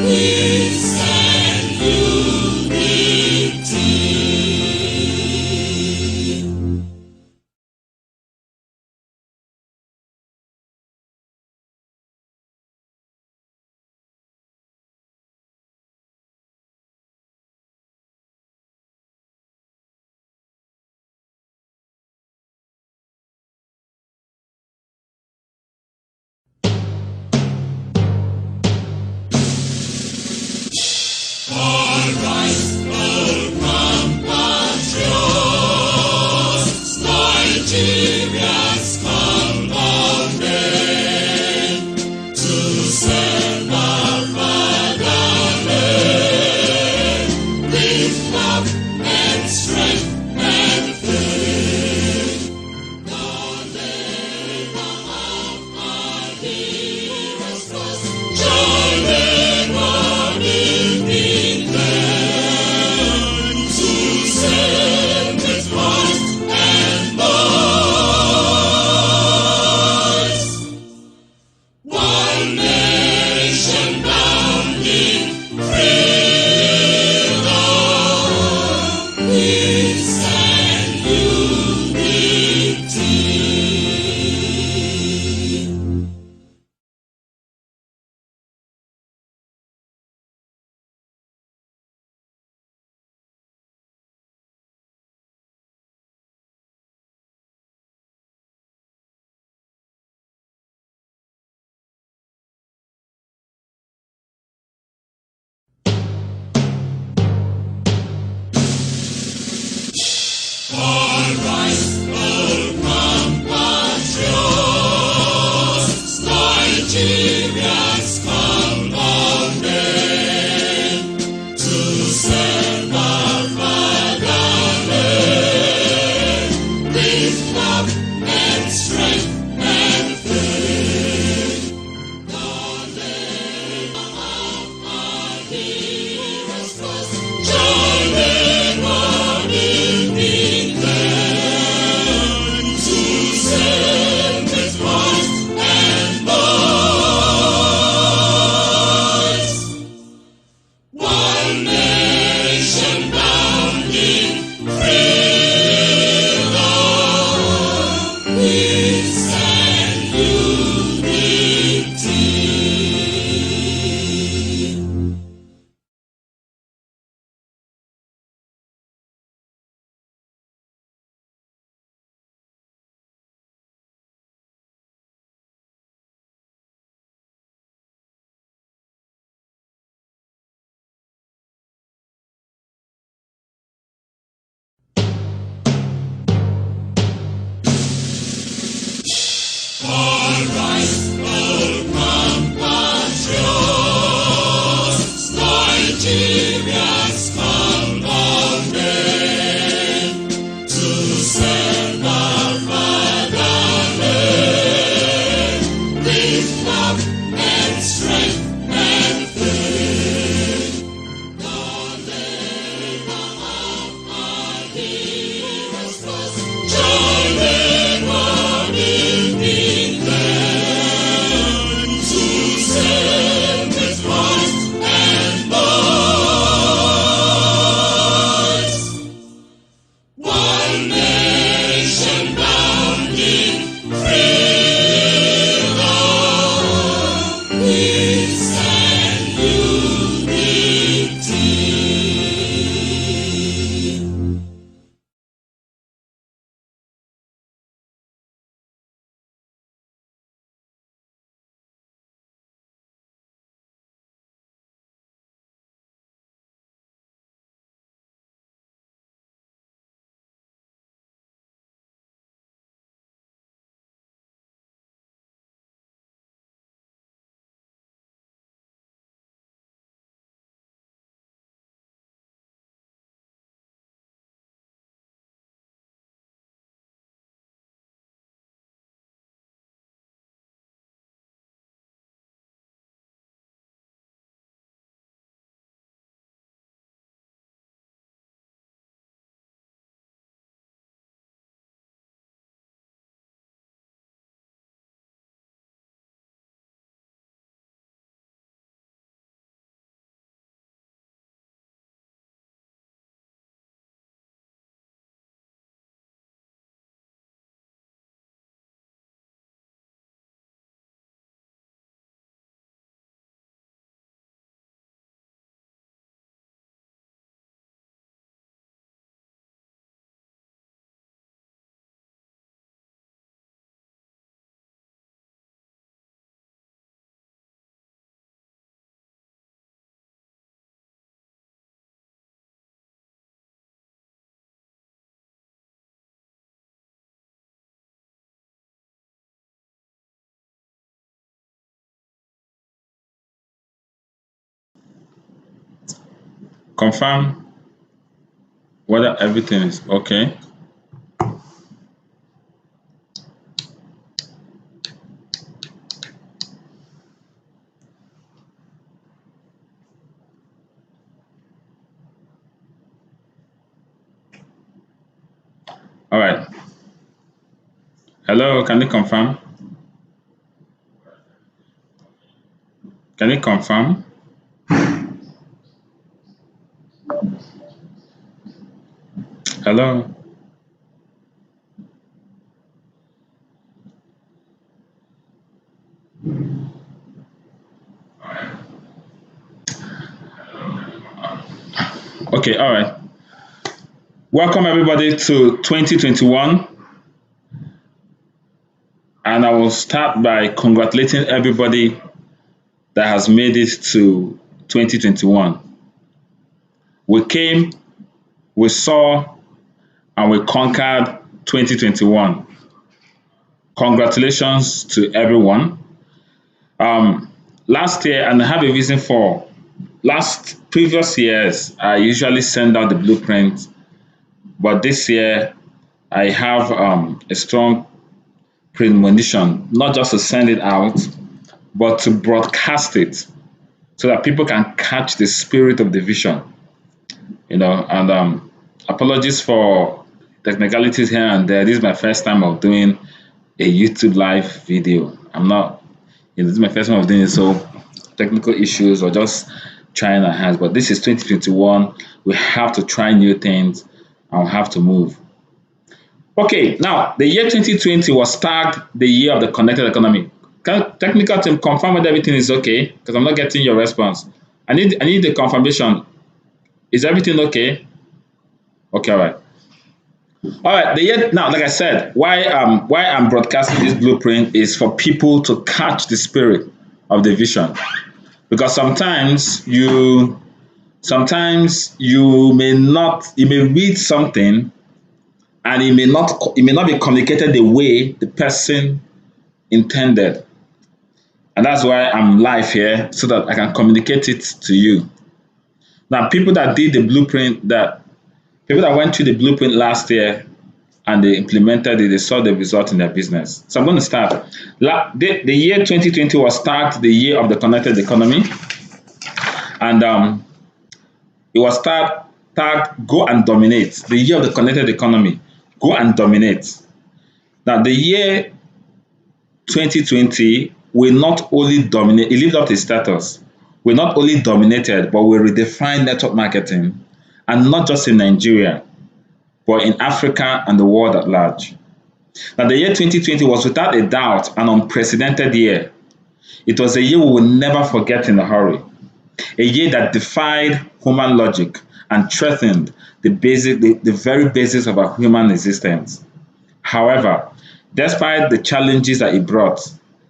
Peace and unity. All rise, all compatriots, Nigeria's commandment to serve our fatherland with love and strength and faith. The name of our heroes was John Edward England, to serve with heart and voice. One nation bound in freedom, peace and unity. All rise, all compatriots, Nigeria's commandment to serve our fatherland with love and strength and faith. The name of our heroes was John Edward England, to serve with heart and voice. One nation bound in freedom, peace and unity. All rise, all compatriots, Nigeria's commandment to serve our fatherland with love and strength and faith. The name of our heroes was John Edward England, confirm whether everything is okay. All right. Hello, can you confirm? Can you confirm? Hello. Okay, all right. Welcome everybody to 2021. And I will start by congratulating everybody that has made it to 2021. We came, we saw, and we conquered 2021. Congratulations to everyone. Last year, and I have a reason for previous years, I usually send out the blueprint, but this year I have a strong premonition, not just to send it out, but to broadcast it so that people can catch the spirit of the vision. And apologies for technicalities here and there. This is my first time of doing a YouTube live video. This is my first time of doing it, so technical issues or just trying our hands. But this is 2021. We have to try new things and we have to move. Okay, now the year 2020 was tagged the year of the connected economy. Can technical team confirm whether everything is okay? Because I'm not getting your response. I need the confirmation. Is everything okay? Okay, all right. All right. The year now, like I said, why I'm broadcasting this blueprint is for people to catch the spirit of the vision, because sometimes you may read something and it may not be communicated the way the person intended, and that's why I'm live here so that I can communicate it to you. Now, people that went through the blueprint last year and they implemented it, they saw the result in their business. So I'm going to start. The year 2020 was tagged the year of the connected economy, and it was tagged "Go and Dominate." The year of the connected economy, go and dominate. Now, the year 2020 will not only dominate; it lived up to its status. We not only dominated, but we redefined network marketing, and not just in Nigeria, but in Africa and the world at large. Now, the year 2020 was without a doubt an unprecedented year. It was a year we will never forget in a hurry. A year that defied human logic and threatened the very basis of our human existence. However, despite the challenges that it brought,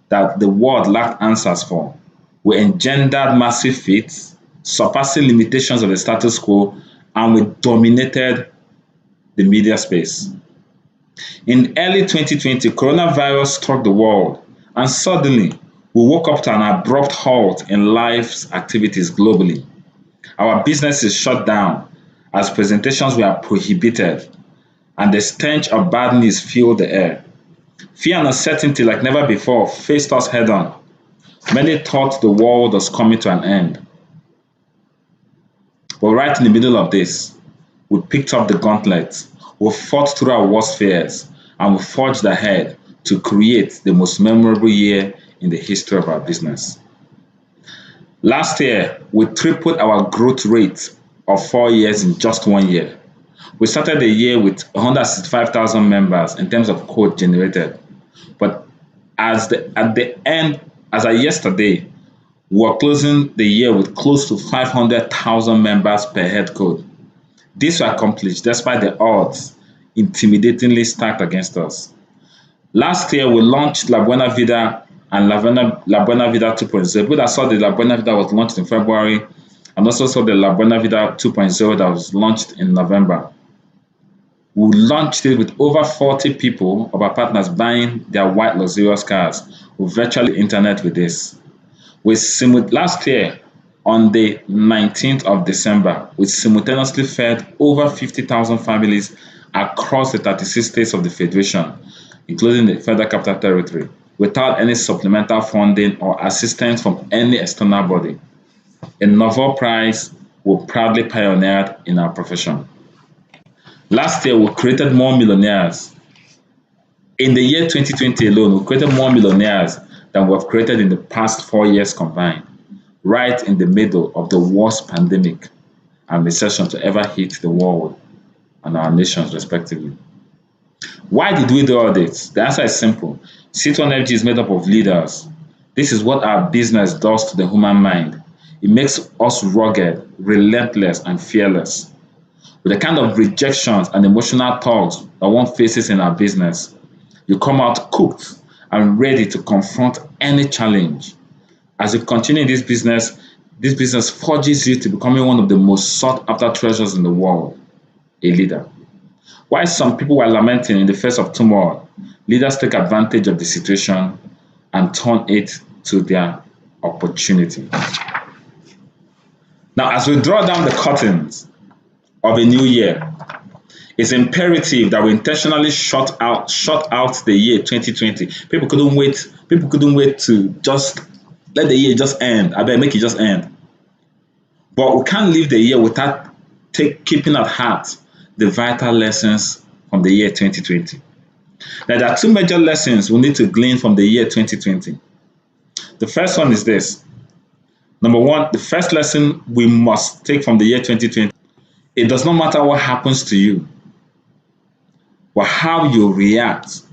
that the world lacked answers for, we engendered massive feats, surpassing limitations of the status quo, and we dominated the media space. In early 2020, coronavirus struck the world, and suddenly we woke up to an abrupt halt in life's activities globally. Our businesses shut down as presentations were prohibited, and the stench of bad news filled the air. Fear and uncertainty, like never before, faced us head on. Many thought the world was coming to an end. But right in the middle of this, we picked up the gauntlet, we fought through our worst fears, and we forged ahead to create the most memorable year in the history of our business. Last year, we tripled our growth rate of 4 years in just 1 year. We started the year with 165,000 members in terms of code generated. But as of yesterday, we are closing the year with close to 500,000 members per head code. This was accomplished despite the odds intimidatingly stacked against us. Last year, we launched La Buena Vida and La Buena Vida 2.0. People that saw the La Buena Vida was launched in February, and also saw the La Buena Vida 2.0 that was launched in November. We launched it with over 40 people of our partners buying their white luxurious cars with virtual internet with this. Last year, on the 19th of December, which simultaneously fed over 50,000 families across the 36 states of the Federation, including the Federal Capital Territory, without any supplemental funding or assistance from any external body. A Nobel Prize we proudly pioneered in our profession. Last year, we created more millionaires. In the year 2020 alone, we created more millionaires than we have created in the past 4 years combined, right in the middle of the worst pandemic and recession to ever hit the world and our nations respectively. Why did we do all this? The answer is simple. C1 FG is made up of leaders. This is what our business does to the human mind. It makes us rugged, relentless, and fearless. With the kind of rejections and emotional tugs that one faces in our business, you come out cooked and ready to confront any challenge. As you continue in this business forges you to becoming one of the most sought after treasures in the world, a leader. While some people were lamenting in the face of turmoil, leaders take advantage of the situation and turn it to their opportunity. Now, as we draw down the curtains of a new year, it's imperative that we intentionally shut out the year 2020. People couldn't wait to just let the year just end. I bet make it just end. But we can't leave the year without keeping at heart the vital lessons from the year 2020. Now, there are two major lessons we need to glean from the year 2020. The first one is this. Number one, the first lesson we must take from the year 2020, it does not matter what happens to you, but how you react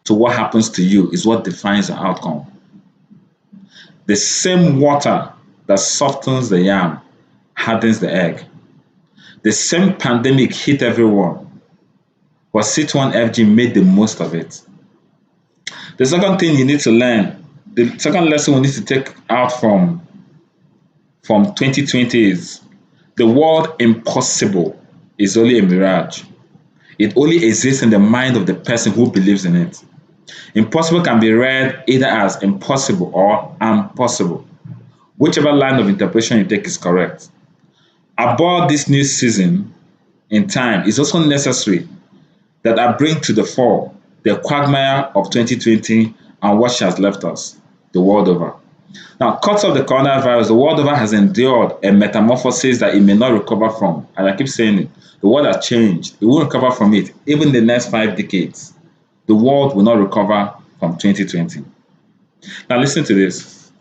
to what happens to you is what defines the outcome. The same water that softens the yam hardens the egg. The same pandemic hit everyone, but C1 FG made the most of it. The second thing you need to learn, the second lesson we need to take out from 2020 is the word impossible is only a mirage. It only exists in the mind of the person who believes in it. Impossible can be read either as impossible or impossible. Whichever line of interpretation you take is correct. Aboard this new season in time, it's also necessary that I bring to the fore the quagmire of 2020 and what she has left us, the world over. Now, cut off the coronavirus, the world over has endured a metamorphosis that it may not recover from. And I keep saying it, the world has changed. It won't recover from it. Even in the next 5 decades, the world will not recover from 2020. Now, listen to this.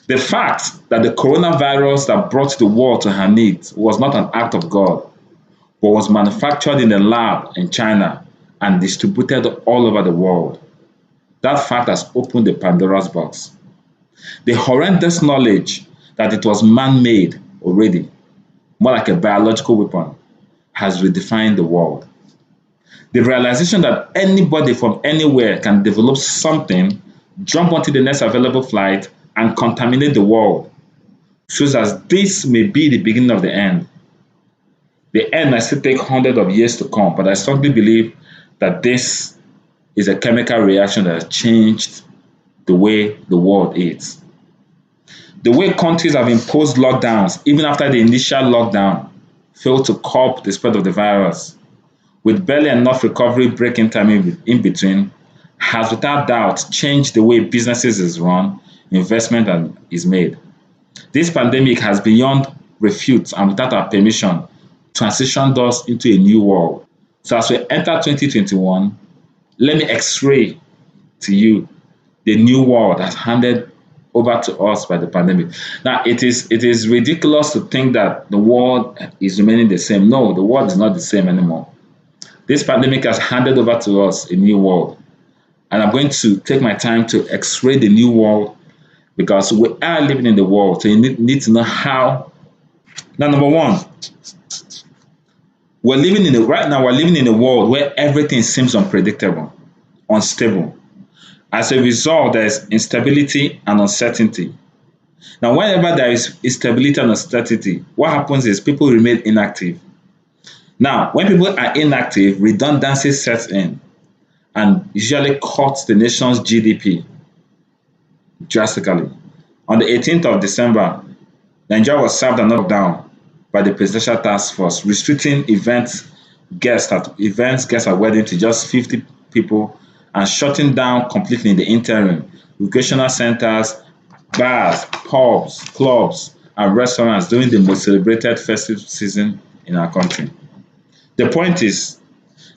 The fact that the coronavirus that brought the world to her knees was not an act of God, but was manufactured in a lab in China and distributed all over the world. That fact has opened the Pandora's box. The horrendous knowledge that it was man-made already, more like a biological weapon, has redefined the world. The realization that anybody from anywhere can develop something, jump onto the next available flight, and contaminate the world shows that this may be the beginning of the end. The end might still take hundreds of years to come, but I strongly believe that this is a chemical reaction that has changed the way the world is. The way countries have imposed lockdowns, even after the initial lockdown, failed to curb the spread of the virus, with barely enough recovery breaking time in between, has without doubt changed the way businesses is run, investment is made. This pandemic has beyond refute and without our permission transitioned us into a new world. So as we enter 2021, let me x-ray to you the new world that's handed over to us by the pandemic. Now, it is ridiculous to think that the world is remaining the same. No, the world is not the same anymore. This pandemic has handed over to us a new world. And I'm going to take my time to x-ray the new world because we are living in the world. So you need to know how. Now, number one, right now we're living in a world where everything seems unpredictable, unstable. As a result, there is instability and uncertainty. Now, whenever there is instability and uncertainty, what happens is people remain inactive. Now, when people are inactive, redundancy sets in and usually cuts the nation's GDP drastically. On the 18th of December, Nigeria was served and knocked down by the Presidential Task Force, restricting events guests at wedding to just 50 people and shutting down completely in the interim recreational centers, bars, pubs, clubs, and restaurants during the most celebrated festive season in our country. The point is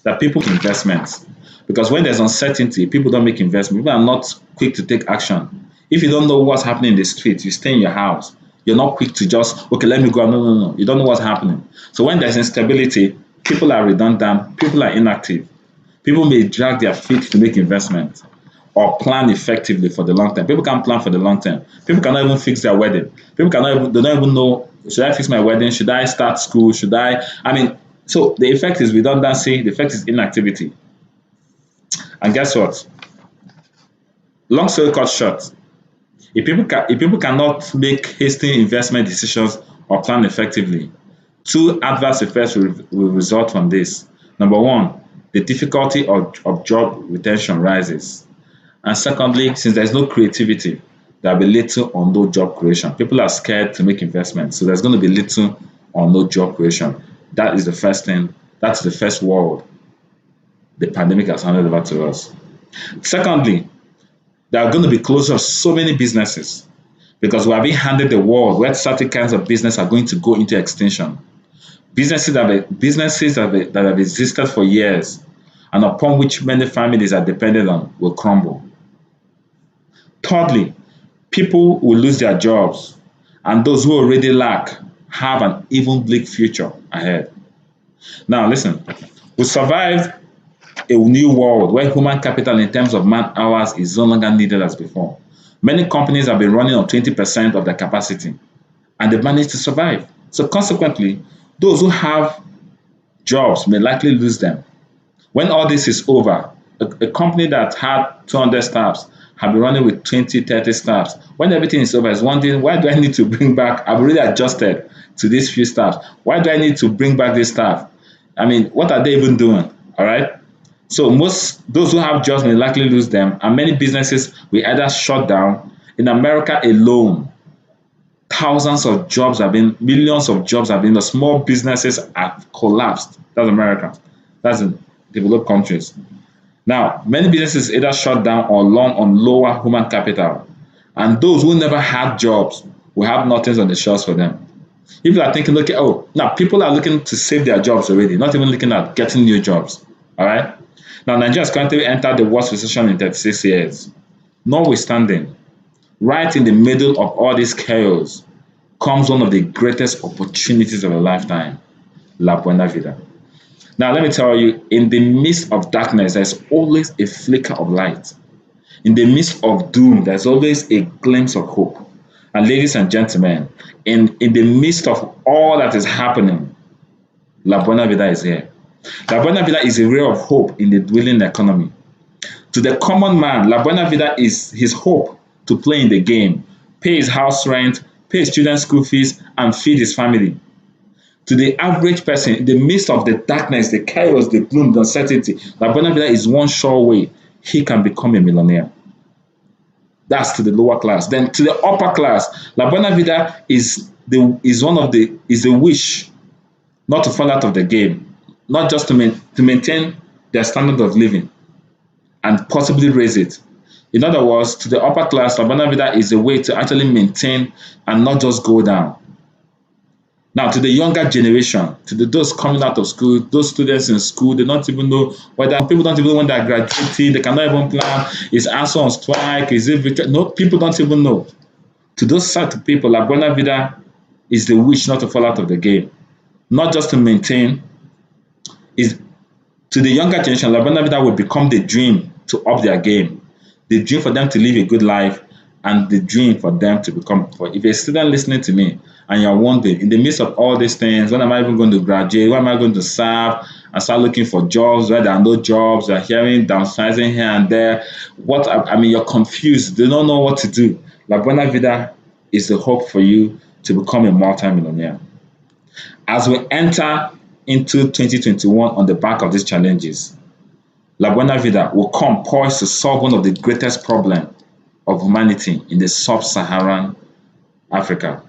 that people make investments because when there's uncertainty, people don't make investment. People are not quick to take action. If you don't know what's happening in the street, you stay in your house. You're not quick to just, okay, let me go. No, no, no. You don't know what's happening. So when there's instability, people are redundant, people are inactive. People may drag their feet to make investments or plan effectively for the long term. People can't plan for the long term. People cannot even fix their wedding. People cannot even, they don't even know, should I fix my wedding? Should I start school? I mean, so the effect is redundancy, the effect is inactivity. And guess what? Long story cut short, if people cannot make hasty investment decisions or plan effectively, two adverse effects will result from this. Number one, the difficulty of job retention rises. And secondly, since there's no creativity, there'll be little or no job creation. People are scared to make investments, so there's going to be little or no job creation. That is the first thing. That's the first world the pandemic has handed over to us. Secondly, there are going to be closure of so many businesses because we are being handed a world where certain kinds of business are going to go into extinction. Businesses that have existed for years and upon which many families are dependent on will crumble. Thirdly, people will lose their jobs, and those who already lack have an even bleak future ahead. Now, listen, we survived a new world where human capital in terms of man hours is no longer needed as before. Many companies have been running on 20% of their capacity and they've managed to survive. So, consequently, those who have jobs may likely lose them. When all this is over, a company that had 200 staffs have been running with 20, 30 staffs. When everything is over, is wondering, why do I need to bring back? I've already adjusted to these few staffs. Why do I need to bring back this staff? I mean, what are they even doing? All right. So those who have jobs may likely lose them, and many businesses will either shut down. In America alone, millions of jobs have been, the small businesses have collapsed. That's America. That's in developed countries. Now, many businesses either shut down or long on lower human capital. And those who never had jobs will have nothing on the shelves for them. If you are thinking, okay, oh, now people are looking to save their jobs already, not even looking at getting new jobs. All right. Now, Nigeria has currently entered the worst recession in 36 years. Notwithstanding, right in the middle of all this chaos comes one of the greatest opportunities of a lifetime, La Buena Vida. Now, let me tell you, in the midst of darkness, there's always a flicker of light. In the midst of doom, there's always a glimpse of hope. And ladies and gentlemen, in the midst of all that is happening, La Buena Vida is here. La Buena Vida is a ray of hope in the dwindling economy. To the common man, La Buena Vida is his hope to play in the game, pay his house rent, pay his children's school fees, and feed his family. To the average person, in the midst of the darkness, the chaos, the gloom, the uncertainty, La Buena Vida is one sure way he can become a millionaire. That's to the lower class. Then to the upper class, La Buena Vida is the wish not to fall out of the game, not just to maintain their standard of living and possibly raise it. In other words, to the upper class, La Buena Vida is a way to actually maintain and not just go down. Now, to the younger generation, those coming out of school, those students in school, they don't even know whether people don't even know when they're graduating. They cannot even plan. Is ASU on strike? Is it no? People don't even know. To those sort of people, La Buena Vida is the wish not to fall out of the game, not just to maintain. Is to the younger generation, La Buena Vida will become the dream to up their game, the dream for them to live a good life, and the dream for them to become. For if you're a student listening to me and you're wondering, in the midst of all these things, when am I even going to graduate? When am I going to serve? And start looking for jobs where there are no jobs. You're hearing downsizing here and there. You're confused. They don't know what to do. La Buena Vida is the hope for you to become a multi-millionaire. As we enter into 2021 on the back of these challenges, La Buena Vida will come poised to solve one of the greatest problems of humanity in the sub-Saharan Africa.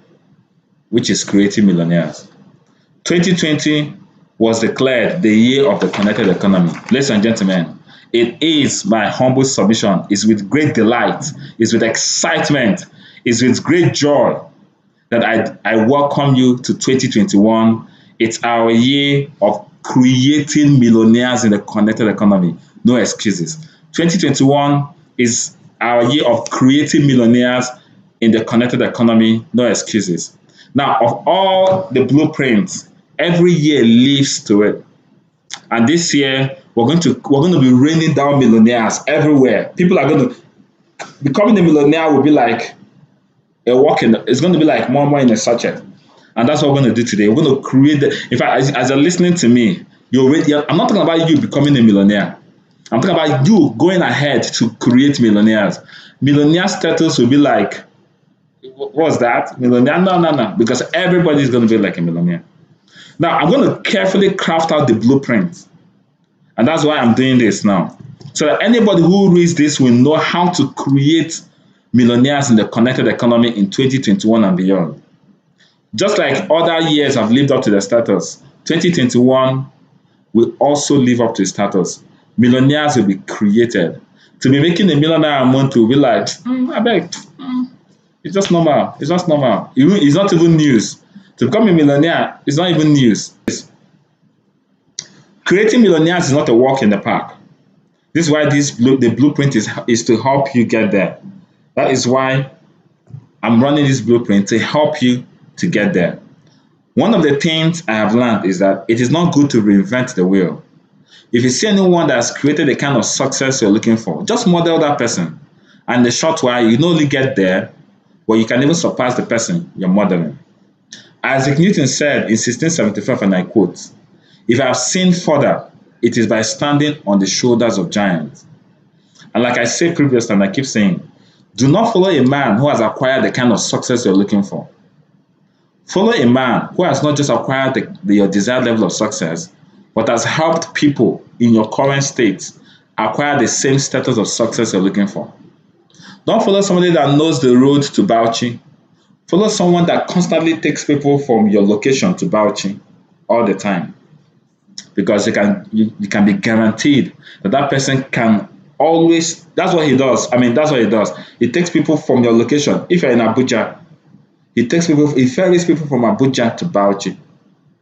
which is creating millionaires. 2020 was declared the year of the connected economy. Ladies and gentlemen, it is my humble submission. It's with great delight, it's with excitement, it's with great joy that I welcome you to 2021. It's our year of creating millionaires in the connected economy. No excuses. 2021 is our year of creating millionaires in the connected economy. No excuses. Now, of all the blueprints, every year lives to it. And this year, we're going to be raining down millionaires everywhere. People are going to becoming a millionaire will be like a walk in. It's going to be like more in a sachet, and that's what we're going to do today. We're going to create the. In fact, as you're listening to me, I'm not talking about you becoming a millionaire. I'm talking about you going ahead to create millionaires. Millionaire status will be like, what was that? Millionaire? No, because everybody is going to be like a millionaire. Now, I'm going to carefully craft out the blueprint, and that's why I'm doing this now, so that anybody who reads this will know how to create millionaires in the connected economy in 2021 and beyond. Just like other years have lived up to the status, 2021 will also live up to the status. Millionaires will be created. To be making $1 million a month will be like, I beg, it's just normal. It's just normal. It's not even news. To become a millionaire is not even news. Creating millionaires is not a walk in the park. This is why the blueprint is to help you get there. That is why I'm running this blueprint to help you to get there. One of the things I have learned is that it is not good to reinvent the wheel. If you see anyone that has created the kind of success you're looking for, just model that person. And in the short while, you not only get there, but you can even surpass the person you're modeling. Isaac Newton said in 1675, and I quote, "If I have seen further, it is by standing on the shoulders of giants." And like I said previously, and I keep saying, do not follow a man who has acquired the kind of success you're looking for. Follow a man who has not just acquired your desired level of success, but has helped people in your current state acquire the same status of success you're looking for. Don't follow somebody that knows the road to Bauchi. Follow someone that constantly takes people from your location to Bauchi all the time. Because you can be guaranteed that person can always, that's what he does. That's what he does. He takes people from your location. If you're in Abuja, he ferries people from Abuja to Bauchi.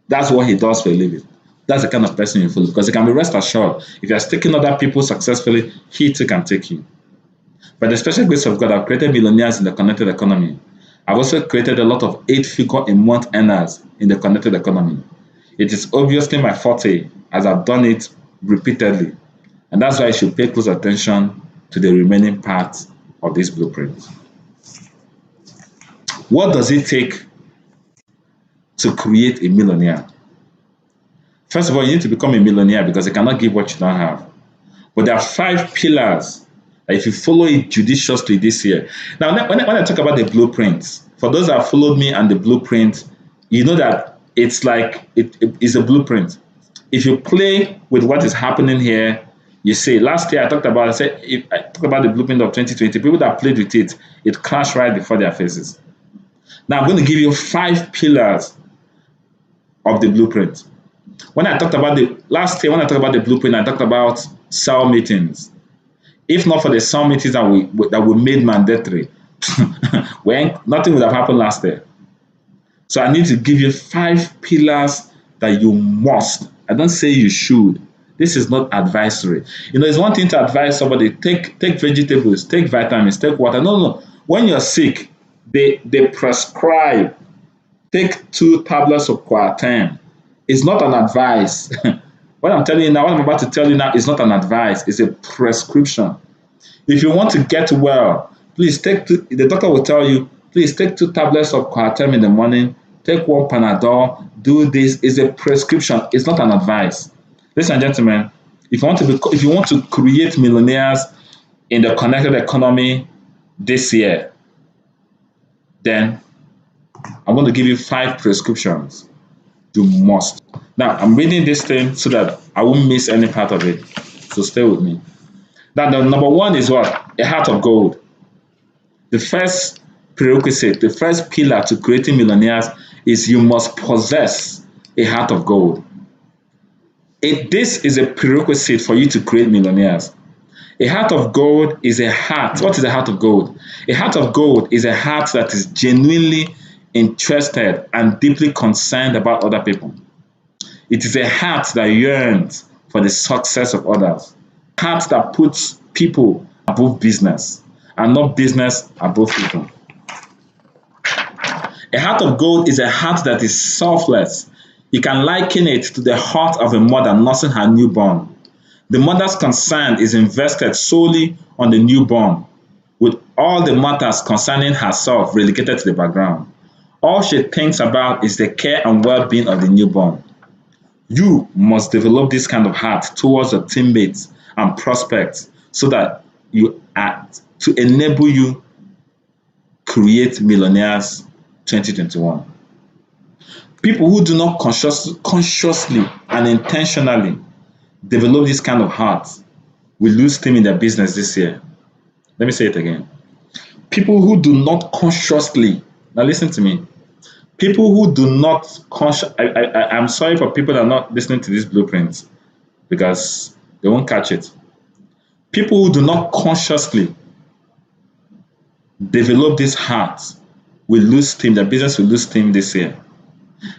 That's what he does for a living. That's the kind of person you follow, because you can be rest assured, if you're taking other people successfully, he too can take you. By the special grace of God, I've created millionaires in the connected economy. I've also created a lot of 8-figure a month earners in the connected economy. It is obviously my forte, as I've done it repeatedly. And that's why you should pay close attention to the remaining parts of this blueprint. What does it take to create a millionaire? First of all, you need to become a millionaire because you cannot give what you don't have. But there are 5 pillars that if you follow it judiciously this year. Now, when I talk about the blueprint, for those that have followed me and the blueprint, you know that it's like it is a blueprint. If you play with what is happening here, you see, last year I talked about the blueprint of 2020. People that played with it crashed right before their faces. Now I'm going to give you 5 pillars of the blueprint. When I talked about the blueprint, I talked about cell meetings. If not for the cell meetings that we made mandatory, nothing would have happened last year. So I need to give you 5 pillars that you must. I don't say you should. This is not advisory. It's one thing to advise somebody, take vegetables, take vitamins, take water. No. When you're sick, they prescribe, take 2 tablets of Coartem. It's not an advice. What I'm about to tell you now is not an advice. It's a prescription. If you want to get well, please the doctor will tell you, please take 2 tablets of Coartem in the morning, take 1 Panadol, do this. It's a prescription. It's not an advice. Ladies and gentlemen, if you want to create millionaires in the connected economy this year, then I'm going to give you 5 prescriptions. You must. Now, I'm reading this thing so that I won't miss any part of it. So stay with me. Now, the number 1 is what? A heart of gold. The first prerequisite, the first pillar to creating millionaires is you must possess a heart of gold. This is a prerequisite for you to create millionaires. A heart of gold is a heart. What is a heart of gold? A heart of gold is a heart that is genuinely interested and deeply concerned about other people. It is a heart that yearns for the success of others. A heart that puts people above business and not business above people. A heart of gold is a heart that is selfless. You can liken it to the heart of a mother nursing her newborn. The mother's concern is invested solely on the newborn, with all the matters concerning herself relegated to the background. All she thinks about is the care and well-being of the newborn. You must develop this kind of heart towards your teammates and prospects so that you act to enable you create millionaires 2021. People who do not consciously and intentionally develop this kind of heart will lose steam in their business this year. Let me say it again. People who do not consciously, now listen to me. People who do not I'm sorry for people that are not listening to these blueprints because they won't catch it. People who do not consciously develop this heart will lose steam. Their business will lose steam this year.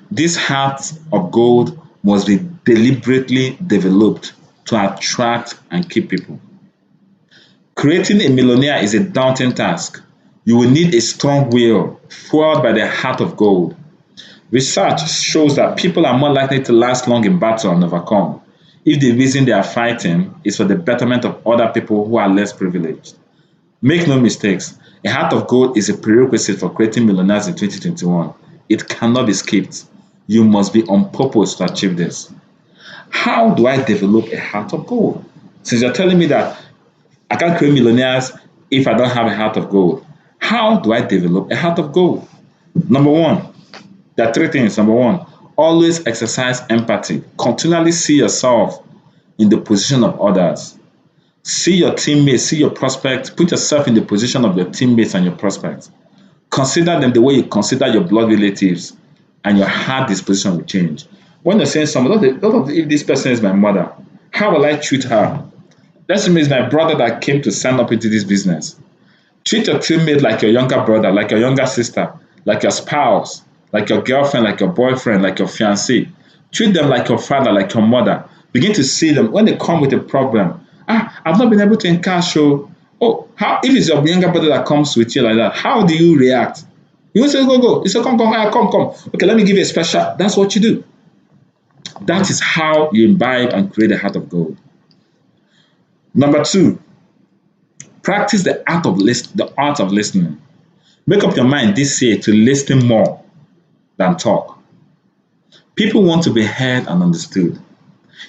This heart of gold must be deliberately developed to attract and keep people. Creating a millionaire is a daunting task. You will need a strong will fueled by the heart of gold. Research shows that people are more likely to last long in battle and overcome if the reason they are fighting is for the betterment of other people who are less privileged. Make no mistakes, a heart of gold is a prerequisite for creating millionaires in 2021. It cannot be skipped. You must be on purpose to achieve this. How do I develop a heart of gold? Since you're telling me that I can't create millionaires if I don't have a heart of gold, how do I develop a heart of gold? Number one, there are three things. Number one, always exercise empathy. Continually see yourself in the position of others. See your teammates, see your prospects, put yourself in the position of your teammates and your prospects. Consider them the way you consider your blood relatives, and your heart disposition will change. When you're saying something, if this person is my mother, how will I treat her? Let's say it's my brother that came to sign up into this business. Treat your teammate like your younger brother, like your younger sister, like your spouse, like your girlfriend, like your boyfriend, like your fiancé. Treat them like your father, like your mother. Begin to see them when they come with a problem. I've not been able to encash. How if it's your younger brother that comes with you like that, how do you react? You will say, go. You say, come. Okay, let me give you a special. That's what you do. That is how you imbibe and create a heart of gold. Number two, practice the art of listening. Make up your mind this year to listen more than talk. People want to be heard and understood.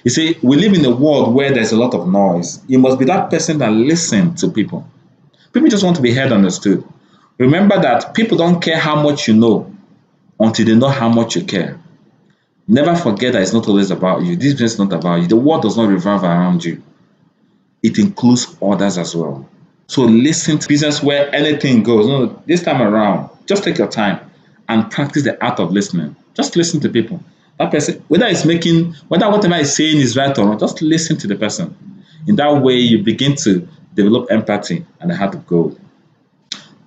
You see, we live in a world where there's a lot of noise. You must be that person that listens to people. People just want to be heard and understood. Remember that people don't care how much you know until they know how much you care. Never forget that it's not always about you. This business is not about you. The world does not revolve around you. It includes others as well. So listen to business where anything goes. No, this time around, just take your time and practice the art of listening. Just listen to people. That person, whether whatever he's saying is right or wrong, just listen to the person. In that way, you begin to develop empathy and a heart of gold.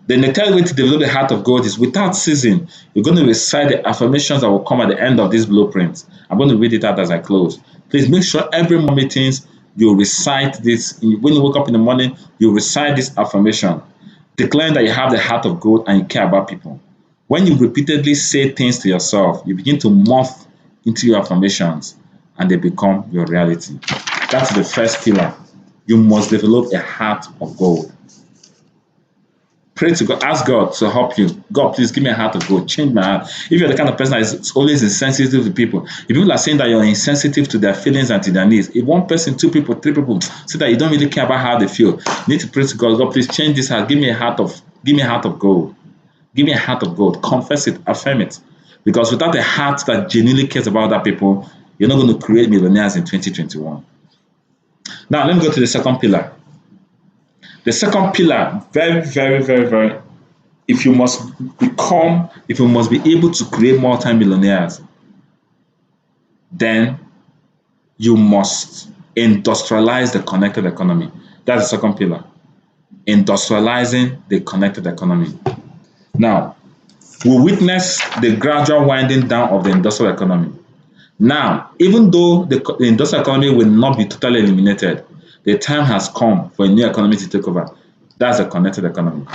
Then the third way to develop the heart of gold is without ceasing. You're going to recite the affirmations that will come at the end of this blueprint. I'm going to read it out as I close. Please make sure every morning meetings you recite this. When you wake up in the morning, you recite this affirmation, declaring that you have the heart of gold and you care about people. When you repeatedly say things to yourself, you begin to morph into your affirmations and they become your reality. That's the first pillar. You must develop a heart of gold. Pray to God, ask God to help you. God, please give me a heart of gold. Change my heart. If you're the kind of person that is always insensitive to people, if people are saying that you're insensitive to their feelings and to their needs, if one person, two people, three people say that you don't really care about how they feel, you need to pray to God. God, please change this heart. Give me a heart of gold. Give me a heart of gold. Confess it, affirm it. Because without a heart that genuinely cares about other people, you're not going to create millionaires in 2021. Now, let me go to the second pillar. The second pillar, very, very, very, very if you must be able to create multi-millionaires, then you must industrialize the connected economy. That's the second pillar. Industrializing the connected economy. Now, we witness the gradual winding down of the industrial economy. Now, even though the industrial economy will not be totally eliminated, the time has come for a new economy to take over. That's the connected economy.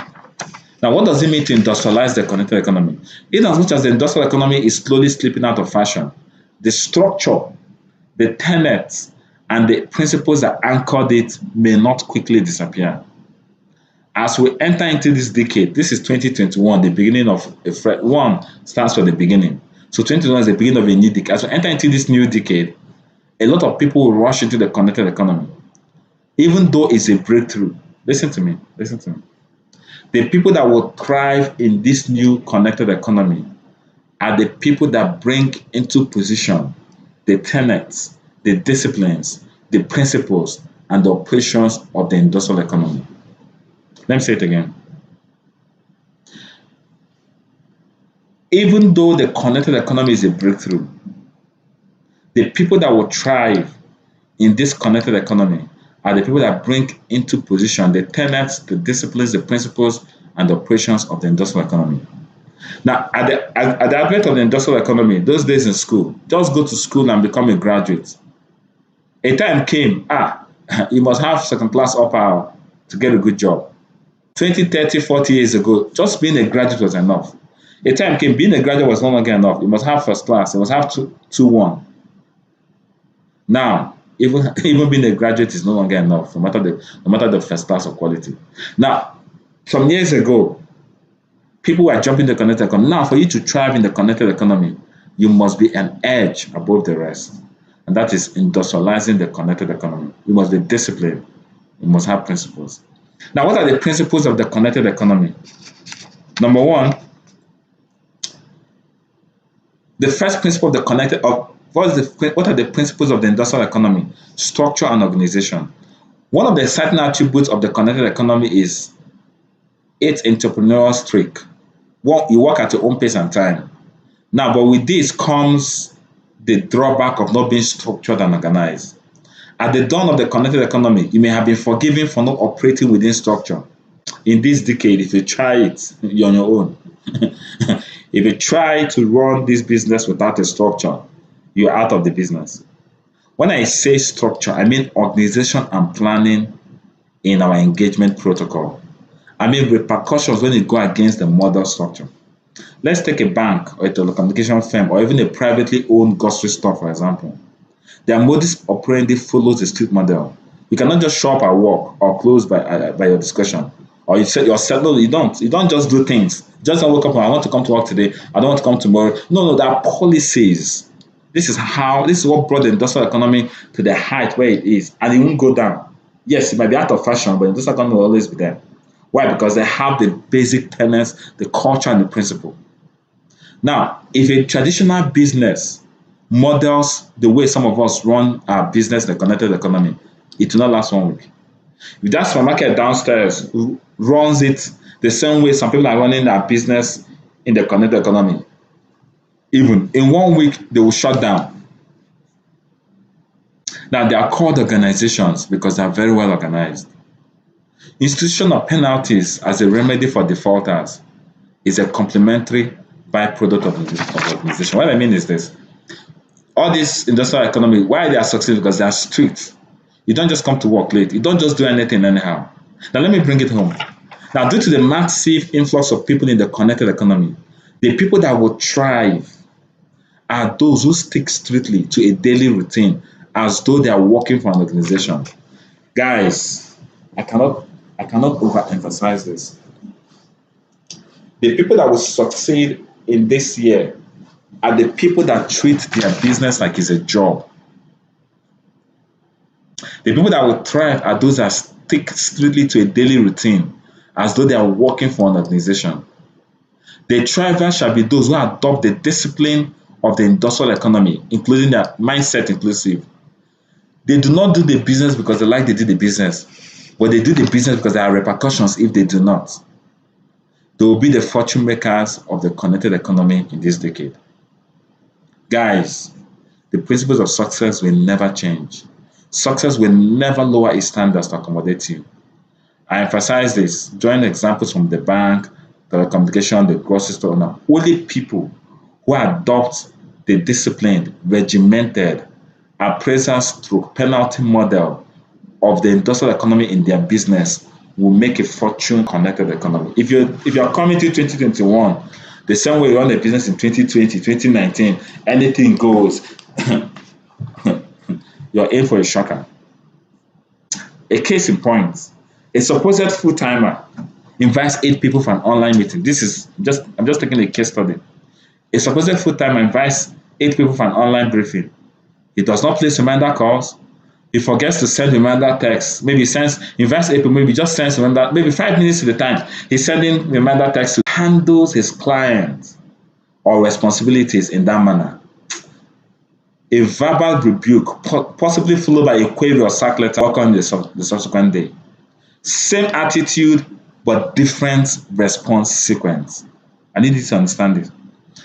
Now, what does it mean to industrialize the connected economy? In as much as the industrial economy is slowly slipping out of fashion, the structure, the tenets, and the principles that anchored it may not quickly disappear. As we enter into this decade, this is 2021, the beginning of one stands for the beginning. So 2021 is the beginning of a new decade. As we enter into this new decade, a lot of people will rush into the connected economy, even though it's a breakthrough. Listen to me. The people that will thrive in this new connected economy are the people that bring into position the tenets, the disciplines, the principles, and the operations of the industrial economy. Let me say it again. Even though the connected economy is a breakthrough, the people that will thrive in this connected economy are the people that bring into position the tenets, the disciplines, the principles, and the operations of the industrial economy. Now, at the advent of the industrial economy, those days in school, just go to school and become a graduate. A time came, you must have second class upper to get a good job. 20, 30, 40 years ago, just being a graduate was enough. A time came, being a graduate was no longer enough. You must have first class. You must have 2-1. Now, even being a graduate is no longer enough, no matter the first class or quality. Now, some years ago, people were jumping the connected economy. Now, for you to thrive in the connected economy, you must be an edge above the rest. And that is industrializing the connected economy. You must be disciplined. You must have principles. Now, what are the principles of the connected economy? Number one, the first principle of the connected what are the principles of the industrial economy? Structure and organization. One of the exciting attributes of the connected economy is its entrepreneurial streak. You work at your own pace and time. Now, but with this comes the drawback of not being structured and organized. At the dawn of the connected economy, you may have been forgiven for not operating within structure. In this decade, if you try it, you're on your own. If you try to run this business without a structure, you're out of the business. When I say structure, I mean organization and planning in our engagement protocol. I mean repercussions when you go against the model structure. Let's take a bank or a telecommunication firm or even a privately owned grocery store, for example. Their modus operandi follows the street model. You cannot just show up at work or close by your discretion. Or you set yourself, no, you don't just do things. Just don't wake up and I want to come to work today, I don't want to come tomorrow. No, there are policies. This is what brought the industrial economy to the height where it is, and it won't go down. Yes, it might be out of fashion, but the industrial economy will always be there. Why? Because they have the basic tenets, the culture, and the principle. Now, if a traditional business models the way some of us run our business in the connected economy, it will not last 1 week. If that supermarket downstairs runs it the same way some people are running their business in the connected economy, even in 1 week, they will shut down. Now, they are called organizations because they are very well organized. Institution of penalties as a remedy for defaulters is a complementary byproduct of organization. What I mean is this. All this industrial economy, why they are succeeding? Because they are strict. You don't just come to work late. You don't just do anything anyhow. Now, let me bring it home. Now, due to the massive influx of people in the connected economy, the people that will thrive are those who stick strictly to a daily routine as though they are working for an organization. Guys, I cannot overemphasize this. The people that will succeed in this year are the people that treat their business like it's a job. The people that will thrive are those that stick strictly to a daily routine as though they are working for an organization. The thrivers shall be those who adopt the discipline of the industrial economy, including their mindset inclusive. They do not do the business because they like to do the business, but they do the business because there are repercussions if they do not. They will be the fortune makers of the connected economy in this decade. Guys, the principles of success will never change. Success will never lower its standards to accommodate you. I emphasize this. Join examples from the bank, telecommunication, the grocery store. Now, only people who adopt the disciplined, regimented, appraisals through penalty model of the industrial economy in their business will make a fortune connected economy. If you're coming to 2021, the same way you run a business in 2020, 2019, anything goes, you're in for a shocker. A case in point, a supposed full-timer invites 8 people for an online meeting. I'm just taking a case study. A supposed full-timer invites 8 people for an online briefing. He does not place reminder calls. He forgets to send reminder texts. Maybe invites 8 people, maybe just sends reminder, maybe 5 minutes at a time. He's sending reminder texts to handles his clients or responsibilities in that manner. A verbal rebuke, possibly followed by a query or sack letter, on the subsequent day. Same attitude, but different response sequence. I need you to understand this.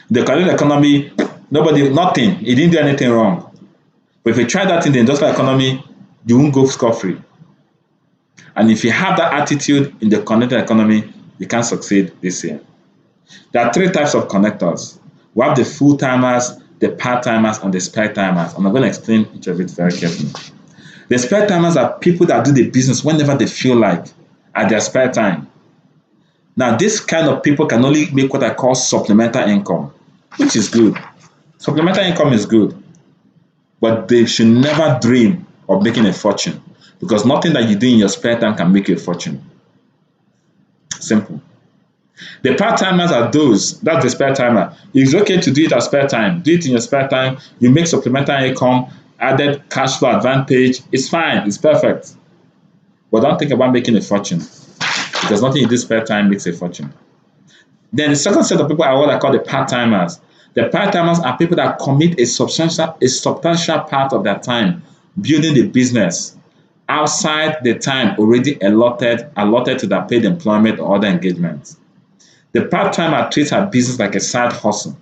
The connected economy, nothing. He didn't do anything wrong. But if you try that in the industrial economy, you won't go scot-free. And if you have that attitude in the connected economy, you can't succeed this year. There are 3 types of connectors. We have the full-timers, the part-timers, and the spare-timers. And I'm going to explain each of it very carefully. The spare-timers are people that do the business whenever they feel like, at their spare time. Now, this kind of people can only make what I call supplemental income, which is good. Supplemental income is good. But they should never dream of making a fortune, because nothing that you do in your spare time can make you a fortune. Simple. The part-timers are that's the spare timer. It's okay to do it at spare time. Do it in your spare time. You make supplemental income, added cash flow advantage. It's fine. It's perfect. But don't think about making a fortune, because nothing you do spare time makes a fortune. Then the second set of people are what I call the part-timers. The part-timers are people that commit a substantial part of their time building the business outside the time already allotted to their paid employment or other engagements. The part-timer treats her business like a side hustle,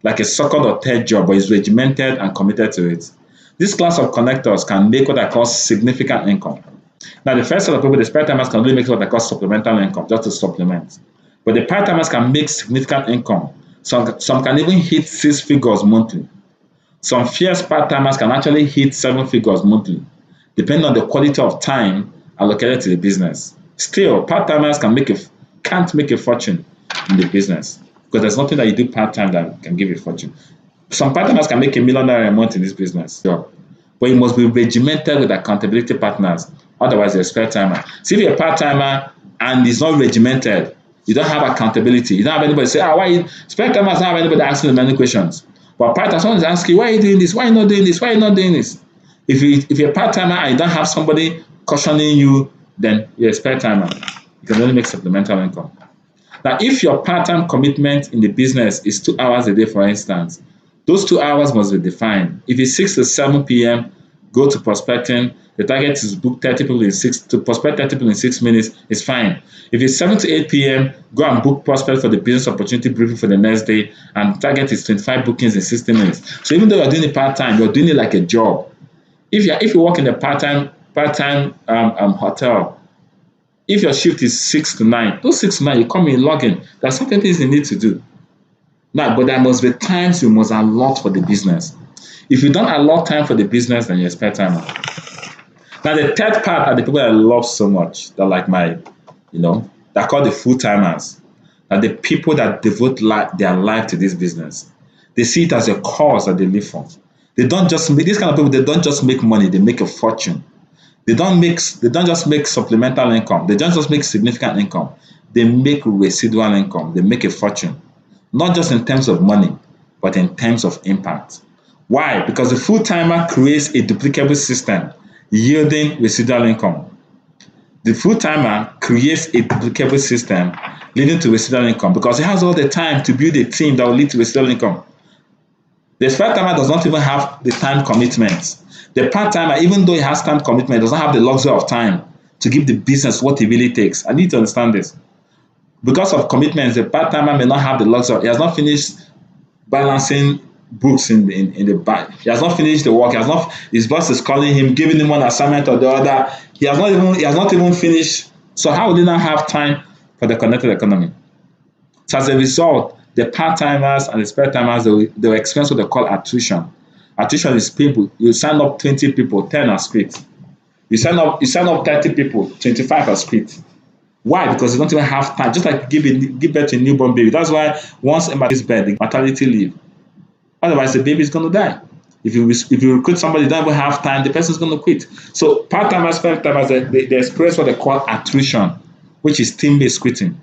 like a second or third job, but is regimented and committed to it. This class of connectors can make what I call significant income. Now, the first set of people, the part-timers, can only make what I call supplemental income, just to supplement. But the part-timers can make significant income. Some can even hit 6 figures monthly. Some fierce part-timers can actually hit 7 figures monthly, depending on the quality of time allocated to the business. Still, part-timers can't make a fortune in the business, because there's nothing that you do part-time that can give you a fortune. Some part-timers can make $1 million a month in this business job, but you must be regimented with accountability partners. Otherwise, you're a spare timer. See, if you're a part-timer and it's not regimented, you don't have accountability. You don't have anybody say, why you spare timers don't have anybody asking them many questions. But part-time, someone is asking, why are you doing this? Why are you not doing this? Why are you not doing this? If you're a part-timer and you don't have somebody cautioning you, then you're a spare timer. You can only make supplemental income. Now, if your part-time commitment in the business is 2 hours a day, for instance, those 2 hours must be defined. If it's 6 to 7 p.m., go to prospecting. The target is book 30 people to prospect 30 people in 6 minutes. It's fine. If it's 7 to 8 p.m., go and book prospect for the business opportunity briefing for the next day, and target is 25 bookings in 60 minutes. So even though you're doing it part-time, you're doing it like a job. If you work in a part-time hotel, if your shift is 6 to 9, those 6 to 9, you come in, log in. There's certain things you need to do. Now, but there must be times you must allot for the business. If you don't allot time for the business, then you're a spare timer. Now, the third part are the people I love so much. They're like they're called the full-timers. Are the people that devote their life to this business. They see it as a cause that they live for. They don't just make these kind of people. They don't just make money; they make a fortune. They don't just make supplemental income. They don't just make significant income. They make residual income. They make a fortune, not just in terms of money, but in terms of impact. Why? Because the full-timer creates a duplicable system yielding residual income. The full-timer creates a duplicable system leading to residual income because he has all the time to build a team that will lead to residual income. The part-timer does not even have the time commitment. The part-timer, even though he has time commitment, does not have the luxury of time to give the business what it really takes. I need to understand this. Because of commitments, the part-timer may not have the luxury. He has not finished balancing books in the back. He has not finished the work. He has not. His boss is calling him, giving him one assignment or the other. He has not even finished. So how will he now have time for the connected economy? So as a result, the part-timers and the spare-timers, they will experience what they call attrition. Attrition is people. You sign up 20 people, 10 are quit. You sign up 30 people, 25 are quit. Why? Because they don't even have time. Just like give birth to a newborn baby. That's why once Emma gives birth, the maternity leave. Otherwise, the baby is going to die. If you recruit somebody, you don't even have time, the person is going to quit. So part-timers, spare-timers, they experience what they call attrition, which is team-based quitting.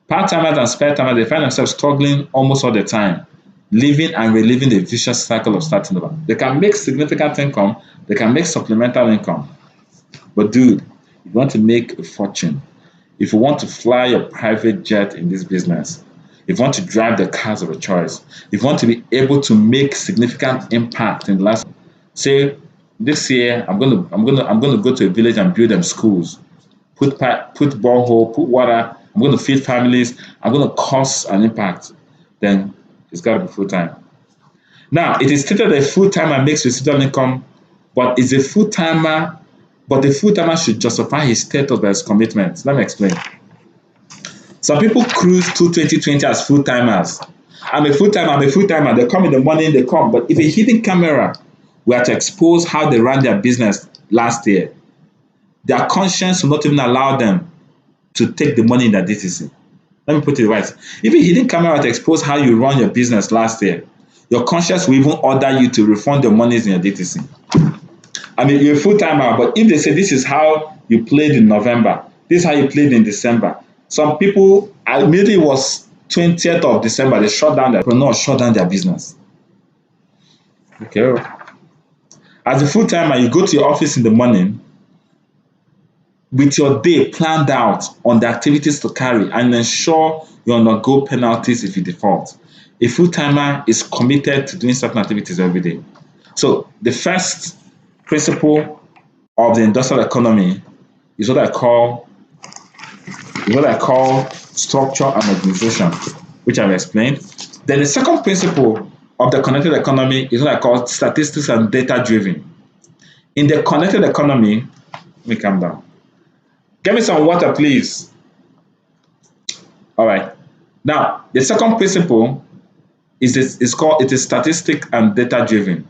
Part-timers and spare-timers, they find themselves struggling almost all the time, living and reliving the vicious cycle of starting over. They can make significant income, they can make supplemental income. But dude, if you want to make a fortune, if you want to fly your private jet in this business, if you want to drive the cars of your choice, if you want to be able to make significant impact in the last, say this year I'm gonna go to a village and build them schools, put borehole, put water, I'm gonna feed families, I'm gonna cause an impact, then it's gotta be full time. Now it is stated that a full timer makes residual income, but is a full timer but the full timer should justify his status by his commitment. Let me explain. Some people cruise through 2020 as full timers. I'm a full timer. They come in the morning, they come. But if a hidden camera were to expose how they ran their business last year, their conscience will not even allow them to take the money in their DTC. Let me put it right. If a hidden camera were to expose how you run your business last year, your conscience will even order you to refund your monies in your DTC. You're a full timer, but if they say this is how you played in November, this is how you played in December, some people, immediately it was 20th of December, they shut down their business. Okay. As a full timer, you go to your office in the morning with your day planned out on the activities to carry and ensure you undergo penalties if you default. A full timer is committed to doing certain activities every day. So the first principle of the industrial economy is what I call structure and organization, which I've explained. Then the second principle of the connected economy is what I call statistics and data driven. In the connected economy, let me calm down. Get me some water, please. All right. Now, the second principle is statistic and data driven.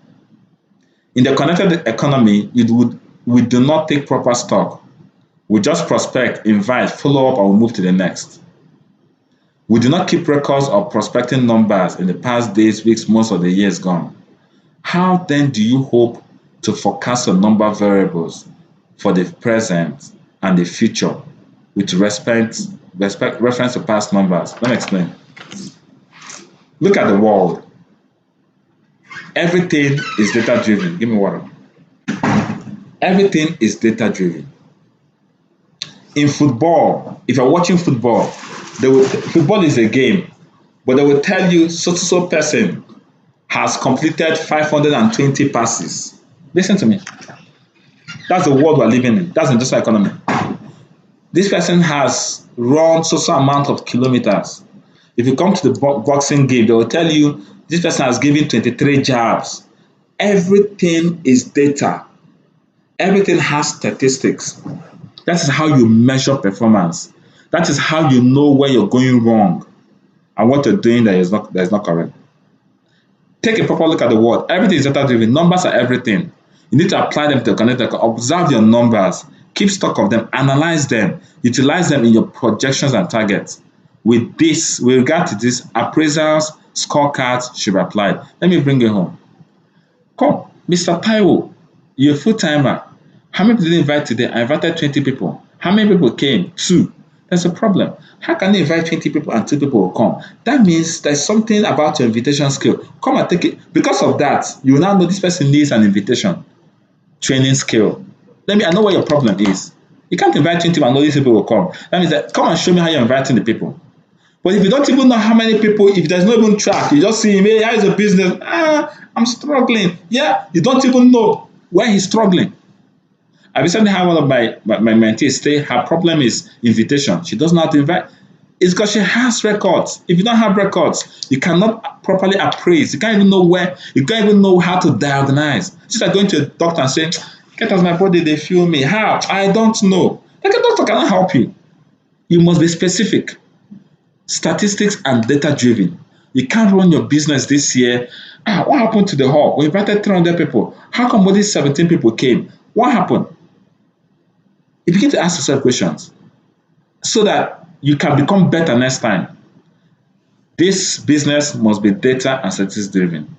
In the connected economy, we do not take proper stock. We just prospect, invite, follow up, and we move to the next. We do not keep records of prospecting numbers in the past days, weeks, months, or the years gone. How then do you hope to forecast your number variables for the present and the future with reference to past numbers? Let me explain. Look at the world. Everything is data driven. Give me water. Everything is data driven. In football, if you're watching football, football is a game, but they will tell you so person has completed 520 passes. Listen to me. That's the world we're living in. That's the industrial economy. This person has run so amount of kilometers. If you come to the boxing game, they will tell you this person has given 23 jabs. Everything is data. Everything has statistics. That is how you measure performance. That is how you know where you're going wrong and what you're doing that is not correct. Take a proper look at the world. Everything is data driven. Numbers are everything. You need to apply them to connect. Observe your numbers. Keep stock of them. Analyze them. Utilize them in your projections and targets. With regard to this, appraisals, scorecards should be applied. Let me bring it home. Come, Mr. Taiwo, you're a full-timer. How many people did you invite today? I invited 20 people. How many people came? 2. There's a problem. How can you invite 20 people and 2 people will come? That means there's something about your invitation skill. Come and take it. Because of that, you will now know this person needs an invitation training skill. I know what your problem is. You can't invite 20 people and know these people will come. That means that come and show me how you're inviting the people. But if you don't even know how many people, if there's no even track, you just see him, hey, how's the business? I'm struggling. Yeah, you don't even know where he's struggling. I recently had one of my mentees say her problem is invitation. She doesn't know how to invite. It's because she has records. If you don't have records, you cannot properly appraise. You can't even know where, you can't even know how to diagnose. It's just like going to a doctor and saying, get out my body, they feel me. How? I don't know. Like a doctor cannot help you. You must be specific. Statistics and data driven. You can't run your business this year. What happened to the hall? We invited 300 people. How come only 17 people came? What happened? You begin to ask yourself questions so that you can become better next time. This business must be data and statistics driven.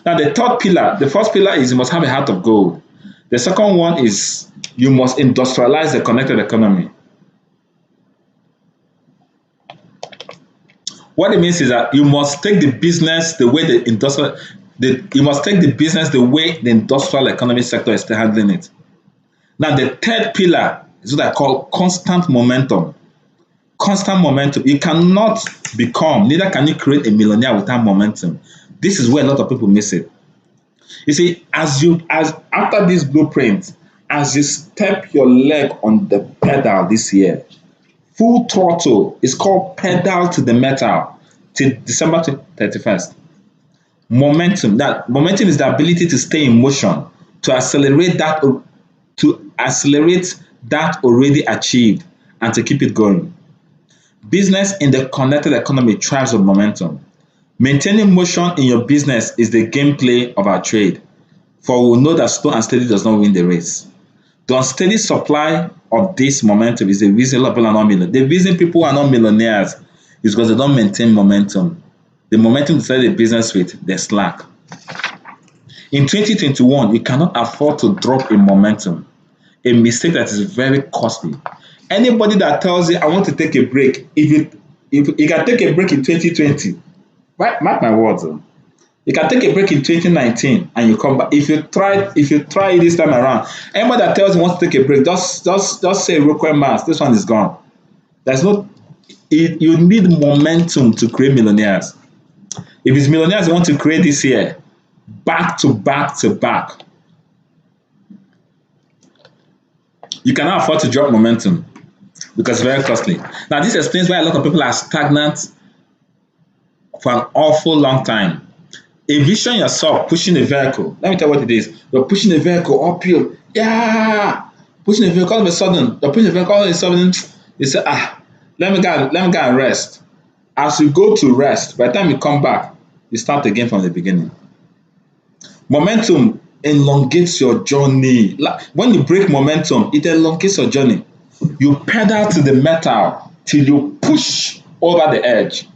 Now, the third pillar, the first pillar is you must have a heart of gold. The second one is you must industrialize the connected economy. What it means is that you must take the business the way you must take the business the way the industrial economy sector is handling it. Now, the third pillar is what I call constant momentum. Constant momentum. You cannot become, neither can you create a millionaire without momentum. This is where a lot of people miss it. You see, as after this blueprint, as you step your leg on the pedal this year, full throttle is called pedal to the metal till December 31st. Momentum. That momentum is the ability to stay in motion, to accelerate that already achieved and to keep it going. Business in the connected economy thrives on momentum. Maintaining motion in your business is the gameplay of our trade, for we know that slow and steady does not win the race. The unsteady supply of this momentum is the reason a lot of people are not millionaires. The reason people are not millionaires is because they don't maintain momentum. The momentum to start a business with, they slack. In 2021, you cannot afford to drop in momentum, a mistake that is very costly. Anybody that tells you, I want to take a break, if you can take a break in 2020, right? Mark my words. You can take a break in 2019 and you come back. If you try it this time around, anybody that tells you wants to take a break, just say request mass. This one is gone. There's no. You need momentum to create millionaires. If it's millionaires you want to create this year, back to back to back, you cannot afford to drop momentum because it's very costly. Now, this explains why a lot of people are stagnant for an awful long time. Envision yourself pushing a vehicle. Let me tell you what it is. You're pushing a vehicle uphill. Yeah. Pushing a vehicle all of a sudden. You're pushing a vehicle all of a sudden. You say, let me go and rest. As you go to rest, by the time you come back, you start again from the beginning. Momentum elongates your journey. When you break momentum, it elongates your journey. You pedal to the metal till you push over the edge.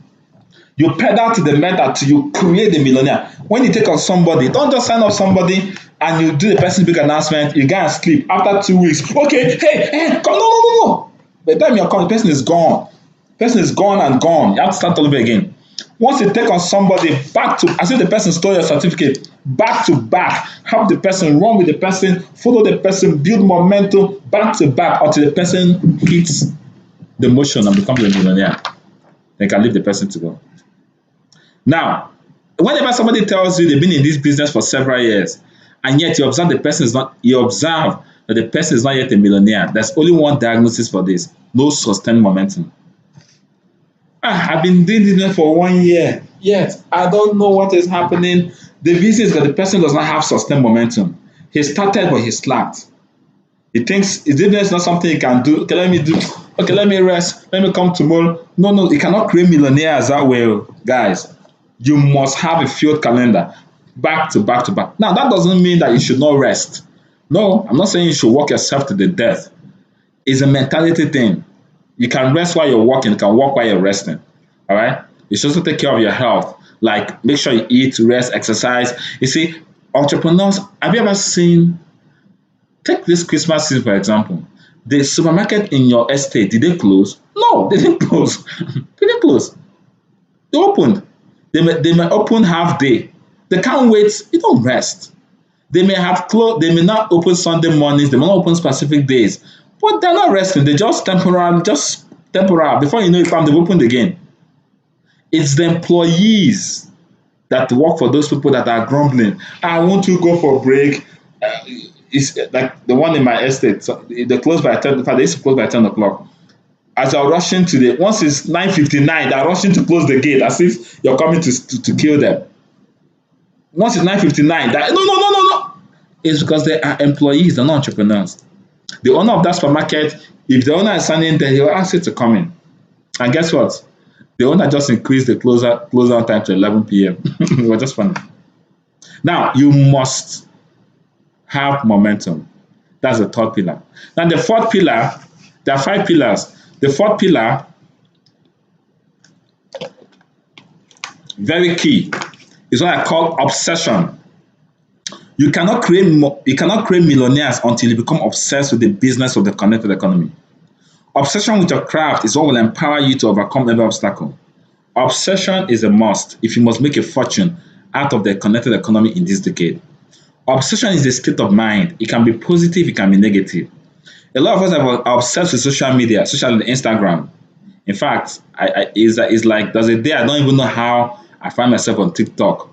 You pedal to the metal till you create a millionaire. When you take on somebody, don't just sign up somebody and you do the person's big announcement, you go and sleep. After 2 weeks, okay, hey, come, no. By the time you're coming, the person is gone. The person is gone and gone. You have to start all over again. Once you take on somebody as if the person stole your certificate, back to back, help the person, run with the person, follow the person, build momentum, back to back until the person hits the motion and becomes a millionaire. Then can leave the person to go. Now, whenever somebody tells you they've been in this business for several years, and yet you observe that the person is not yet a millionaire, there's only one diagnosis for this: no sustained momentum. I've been doing this for 1 year, yet I don't know what is happening. The reason is that the person does not have sustained momentum. He started, but he slacked. He thinks his business is not something he can do. Okay, let me rest. Let me come tomorrow. No, you cannot create millionaires that way, guys. You must have a field calendar, back to back to back. Now, that doesn't mean that you should not rest. No, I'm not saying you should work yourself to the death. It's a mentality thing. You can rest while you're working. You can work while you're resting. All right? You should also take care of your health. Like, make sure you eat, rest, exercise. You see, entrepreneurs, have you ever seen, take this Christmas season, for example. The supermarket in your estate, did they close? No, they didn't close. They didn't close. They opened. They may open half day. They can't wait. You don't rest. They may have closed. They may not open Sunday mornings. They may not open specific days. But they're not resting. They're just temporary. Before you know it, they've opened again. It's the employees that work for those people that are grumbling. I want to go for a break. It's like the one in my estate. So they close by 10. They used to close by 10 o'clock. as you're rushing to the once it's 9:59, they're rushing to close the gate as if you're coming to kill them. Once it's 9:59, that no. It's because they are employees, they're not entrepreneurs. The owner of that supermarket, if the owner is standing there, he'll ask you to come in. And guess what? The owner just increased the closeout time to 11 p.m. It was just funny. Now, you must have momentum. That's the third pillar. Now, the fourth pillar, there are five pillars. The fourth pillar, very key, is what I call obsession. You cannot create millionaires until you become obsessed with the business of the connected economy. Obsession with your craft is what will empower you to overcome every obstacle. Obsession is a must if you must make a fortune out of the connected economy in this decade. Obsession is a state of mind. It can be positive, it can be negative. A lot of us are obsessed with social media, especially Instagram. In fact, it's like there's a day I don't even know how I find myself on TikTok.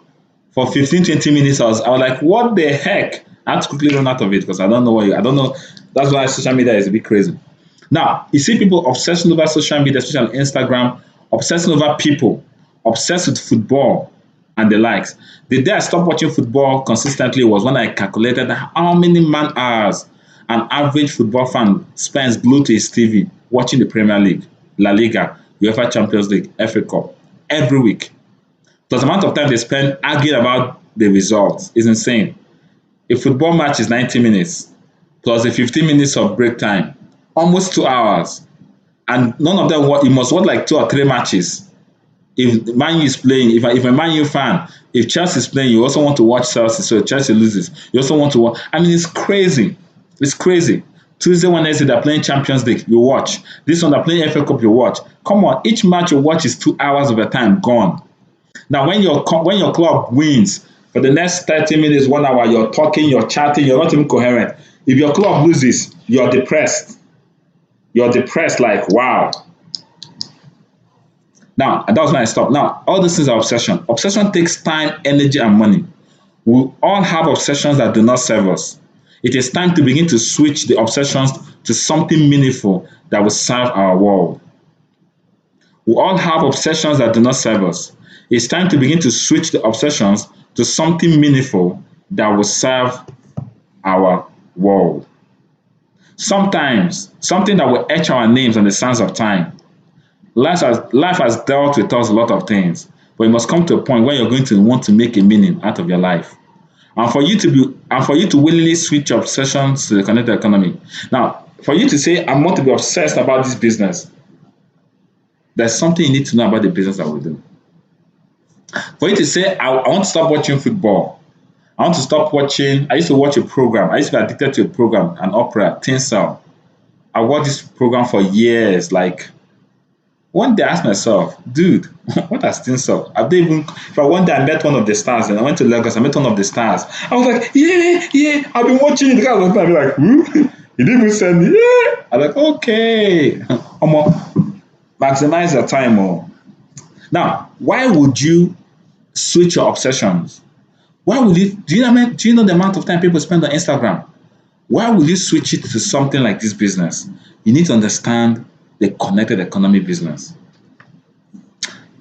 For 15, 20 minutes, I was like, what the heck? I had to quickly run out of it because I don't know. That's why social media is a bit crazy. Now, you see people obsessing over social media, especially Instagram, obsessing over people, obsessed with football and the likes. The day I stopped watching football consistently was when I calculated how many man hours an average football fan spends glued to his TV watching the Premier League, La Liga, UEFA Champions League, FA Cup every week. Plus the amount of time they spend arguing about the results is insane. A football match is 90 minutes plus the 15 minutes of break time, almost 2 hours. And none of them, you must watch like 2 or 3 matches. If Man U is playing, if a Man U fan, if Chelsea is playing, you also want to watch Chelsea. So if Chelsea loses, you also want to watch. I mean, it's crazy. It's crazy. Tuesday, Wednesday, they're playing Champions League, you watch. This one, they're playing FA Cup, you watch. Come on, each match you watch is 2 hours of your time gone. Now, when your club wins, for the next 30 minutes, 1 hour, you're talking, you're chatting, you're not even coherent. If your club loses, you're depressed. You're depressed, like, wow. Now, that was when I stopped. Now, all these things are obsession. Obsession takes time, energy, and money. We all have obsessions that do not serve us. It is time to begin to switch the obsessions to something meaningful that will serve our world. We all have obsessions that do not serve us. It's time to begin to switch the obsessions to something meaningful that will serve our world. Sometimes, something that will etch our names on the sands of time. Life has dealt with us a lot of things, but you must come to a point where you're going to want to make a meaning out of your life. And for you to willingly switch your obsessions to the connected economy. Now, for you to say, I want to be obsessed about this business, there's something you need to know about the business that we do. For you to say, I want to stop watching football. I want to stop watching. I used to watch a program. I used to be addicted to a program, an opera, Tinsel. I watched this program for years. Like, one day I asked myself, dude, what has Tinsel? One day I met one of the stars and I went to Lagos, I met one of the stars. I was like, yeah, I've been watching it. The guy was looking at me like, who? He didn't even send me, yeah. I'm like, okay. Maximize your time more. Now, why would you switch your obsessions? Why would you, do you know the amount of time people spend on Instagram? Why would you switch it to something like this business? You need to understand the connected economy business.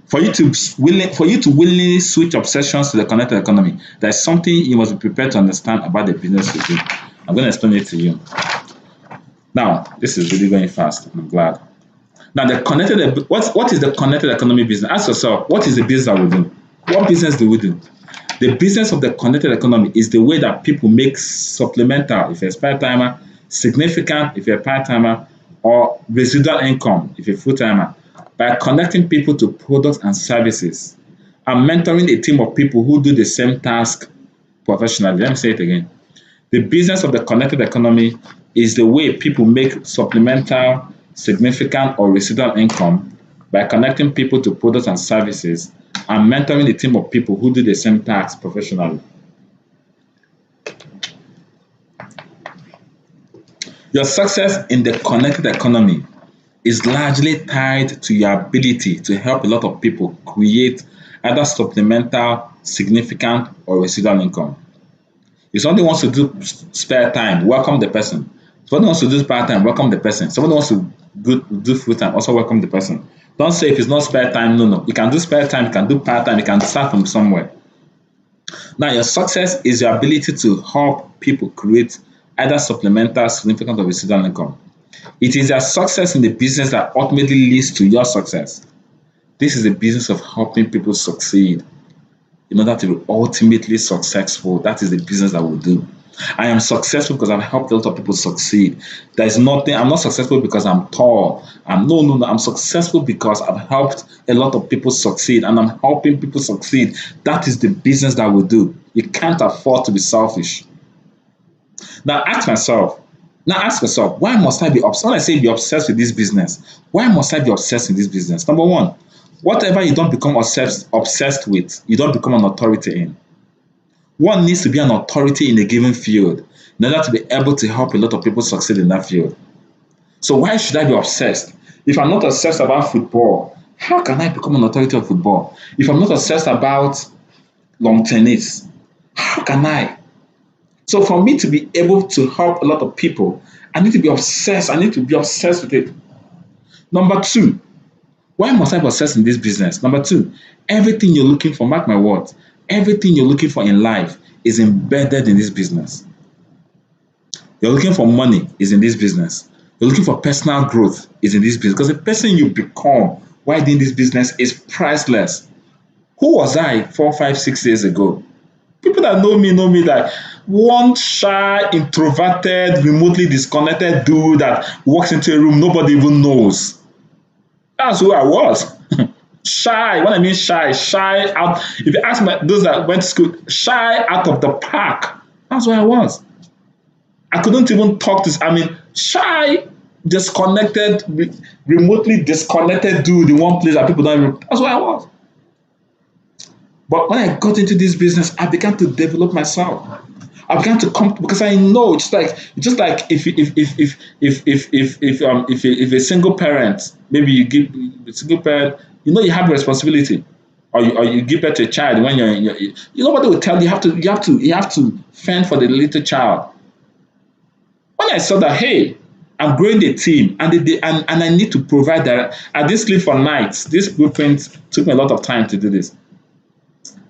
For you to willingly switch obsessions to the connected economy, there's something you must be prepared to understand about the business you do. I'm going to explain it to you. Now, this is really going fast. I'm glad. Now, what is the connected economy business? Ask yourself, what is the business that we do? What business do we do? The business of the connected economy is the way that people make supplemental, if you're a part-timer, significant, if you're a part-timer, or residual income, if you're a full-timer, by connecting people to products and services and mentoring a team of people who do the same task professionally. Let me say it again. The business of the connected economy is the way people make supplemental, significant, or residual income by connecting people to products and services and mentoring a team of people who do the same task professionally. Your success in the connected economy is largely tied to your ability to help a lot of people create either supplemental, significant, or residual income. If somebody wants to do spare time, welcome the person. Somebody wants to do part-time, welcome the person. Somebody wants to do full-time, also welcome the person. Don't say if it's not spare time, no, no. You can do spare time, you can do part-time, you can start from somewhere. Now, your success is your ability to help people create either supplemental, significant, or residual income. It is your success in the business that ultimately leads to your success. This is the business of helping people succeed in order to be ultimately successful. That is the business that we do. I am successful because I've helped a lot of people succeed. There is nothing, I'm not successful because I'm tall. No. I'm successful because I've helped a lot of people succeed and I'm helping people succeed. That is the business that we do. You can't afford to be selfish. Now ask yourself, why must I be obsessed? When I say be obsessed with this business, why must I be obsessed with this business? Number one, whatever you don't become obsessed with, you don't become an authority in. One needs to be an authority in a given field in order to be able to help a lot of people succeed in that field. So why should I be obsessed? If I'm not obsessed about football, how can I become an authority of football? If I'm not obsessed about long tennis, how can I? So for me to be able to help a lot of people, I need to be obsessed. I need to be obsessed with it. Number two, why must I be obsessed in this business? Number two, everything you're looking for, mark my words, everything you're looking for in life is embedded in this business. You're looking for money is in this business. You're looking for personal growth is in this business. Because the person you become while doing this business is priceless. Who was I 4, 5, 6 years ago? People that know me that one shy, introverted, remotely disconnected dude that walks into a room nobody even knows. That's who I was. Shy. What I mean shy out. If you ask those that went to school, shy out of the park. That's who I was. I couldn't even talk to. Shy, disconnected, remotely disconnected dude in one place that people don't even. That's who I was. But when I got into this business, I began to develop myself. I began to come because I know just like if a single parent, maybe you give a single parent, you have a responsibility, or you give birth to a child when nobody will tell you you have to fend for the little child. When I saw that, hey, I'm growing the team and I need to provide that. I didn't sleep for nights. This blueprint took me a lot of time to do this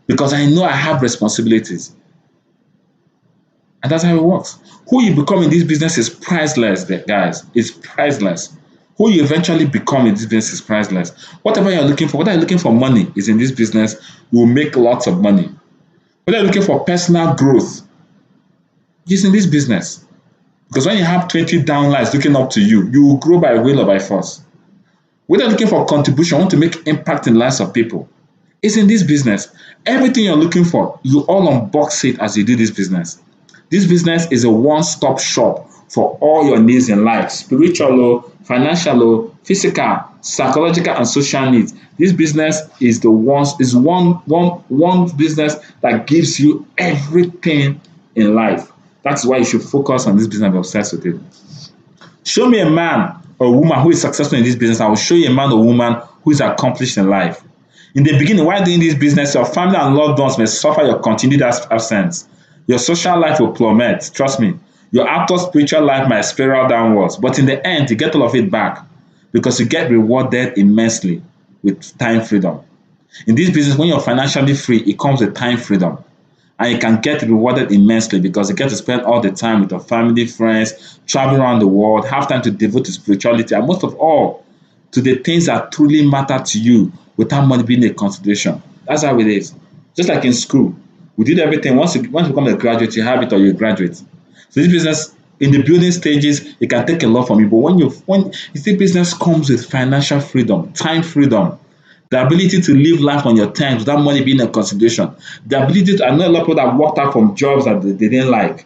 because I know I have responsibilities. And that's how it works. Who you become in this business is priceless, guys. It's priceless. Who you eventually become in this business is priceless. Whatever you're looking for, whether you're looking for money is in this business, you will make lots of money. Whether you're looking for personal growth, it's in this business. Because when you have 20 downlines looking up to you, you will grow by will or by force. Whether you're looking for contribution, want to make impact in the lives of people, it's in this business. Everything you're looking for, you all unbox it as you do this business. This business is a one-stop shop for all your needs in life, spiritual, financial, physical, psychological, and social needs. This business is one business that gives you everything in life. That's why you should focus on this business and be obsessed with it. Show me a man or a woman who is successful in this business. I will show you a man or woman who is accomplished in life. In the beginning, while doing this business, your family and loved ones may suffer your continued absence. Your social life will plummet, trust me. Your outward spiritual life might spiral downwards, but in the end, you get all of it back because you get rewarded immensely with time freedom. In this business, when you're financially free, it comes with time freedom. And you can get rewarded immensely because you get to spend all the time with your family, friends, travel around the world, have time to devote to spirituality, and most of all, to the things that truly matter to you without money being a consideration. That's how it is. Just like in school. We did everything. Once you become a graduate, you have it or you graduate. So this business, in the building stages, it can take a lot from you. But when you see business comes with financial freedom, time freedom, the ability to live life on your terms without money being a consideration, the ability to, I know a lot of people that walked out from jobs that they didn't like.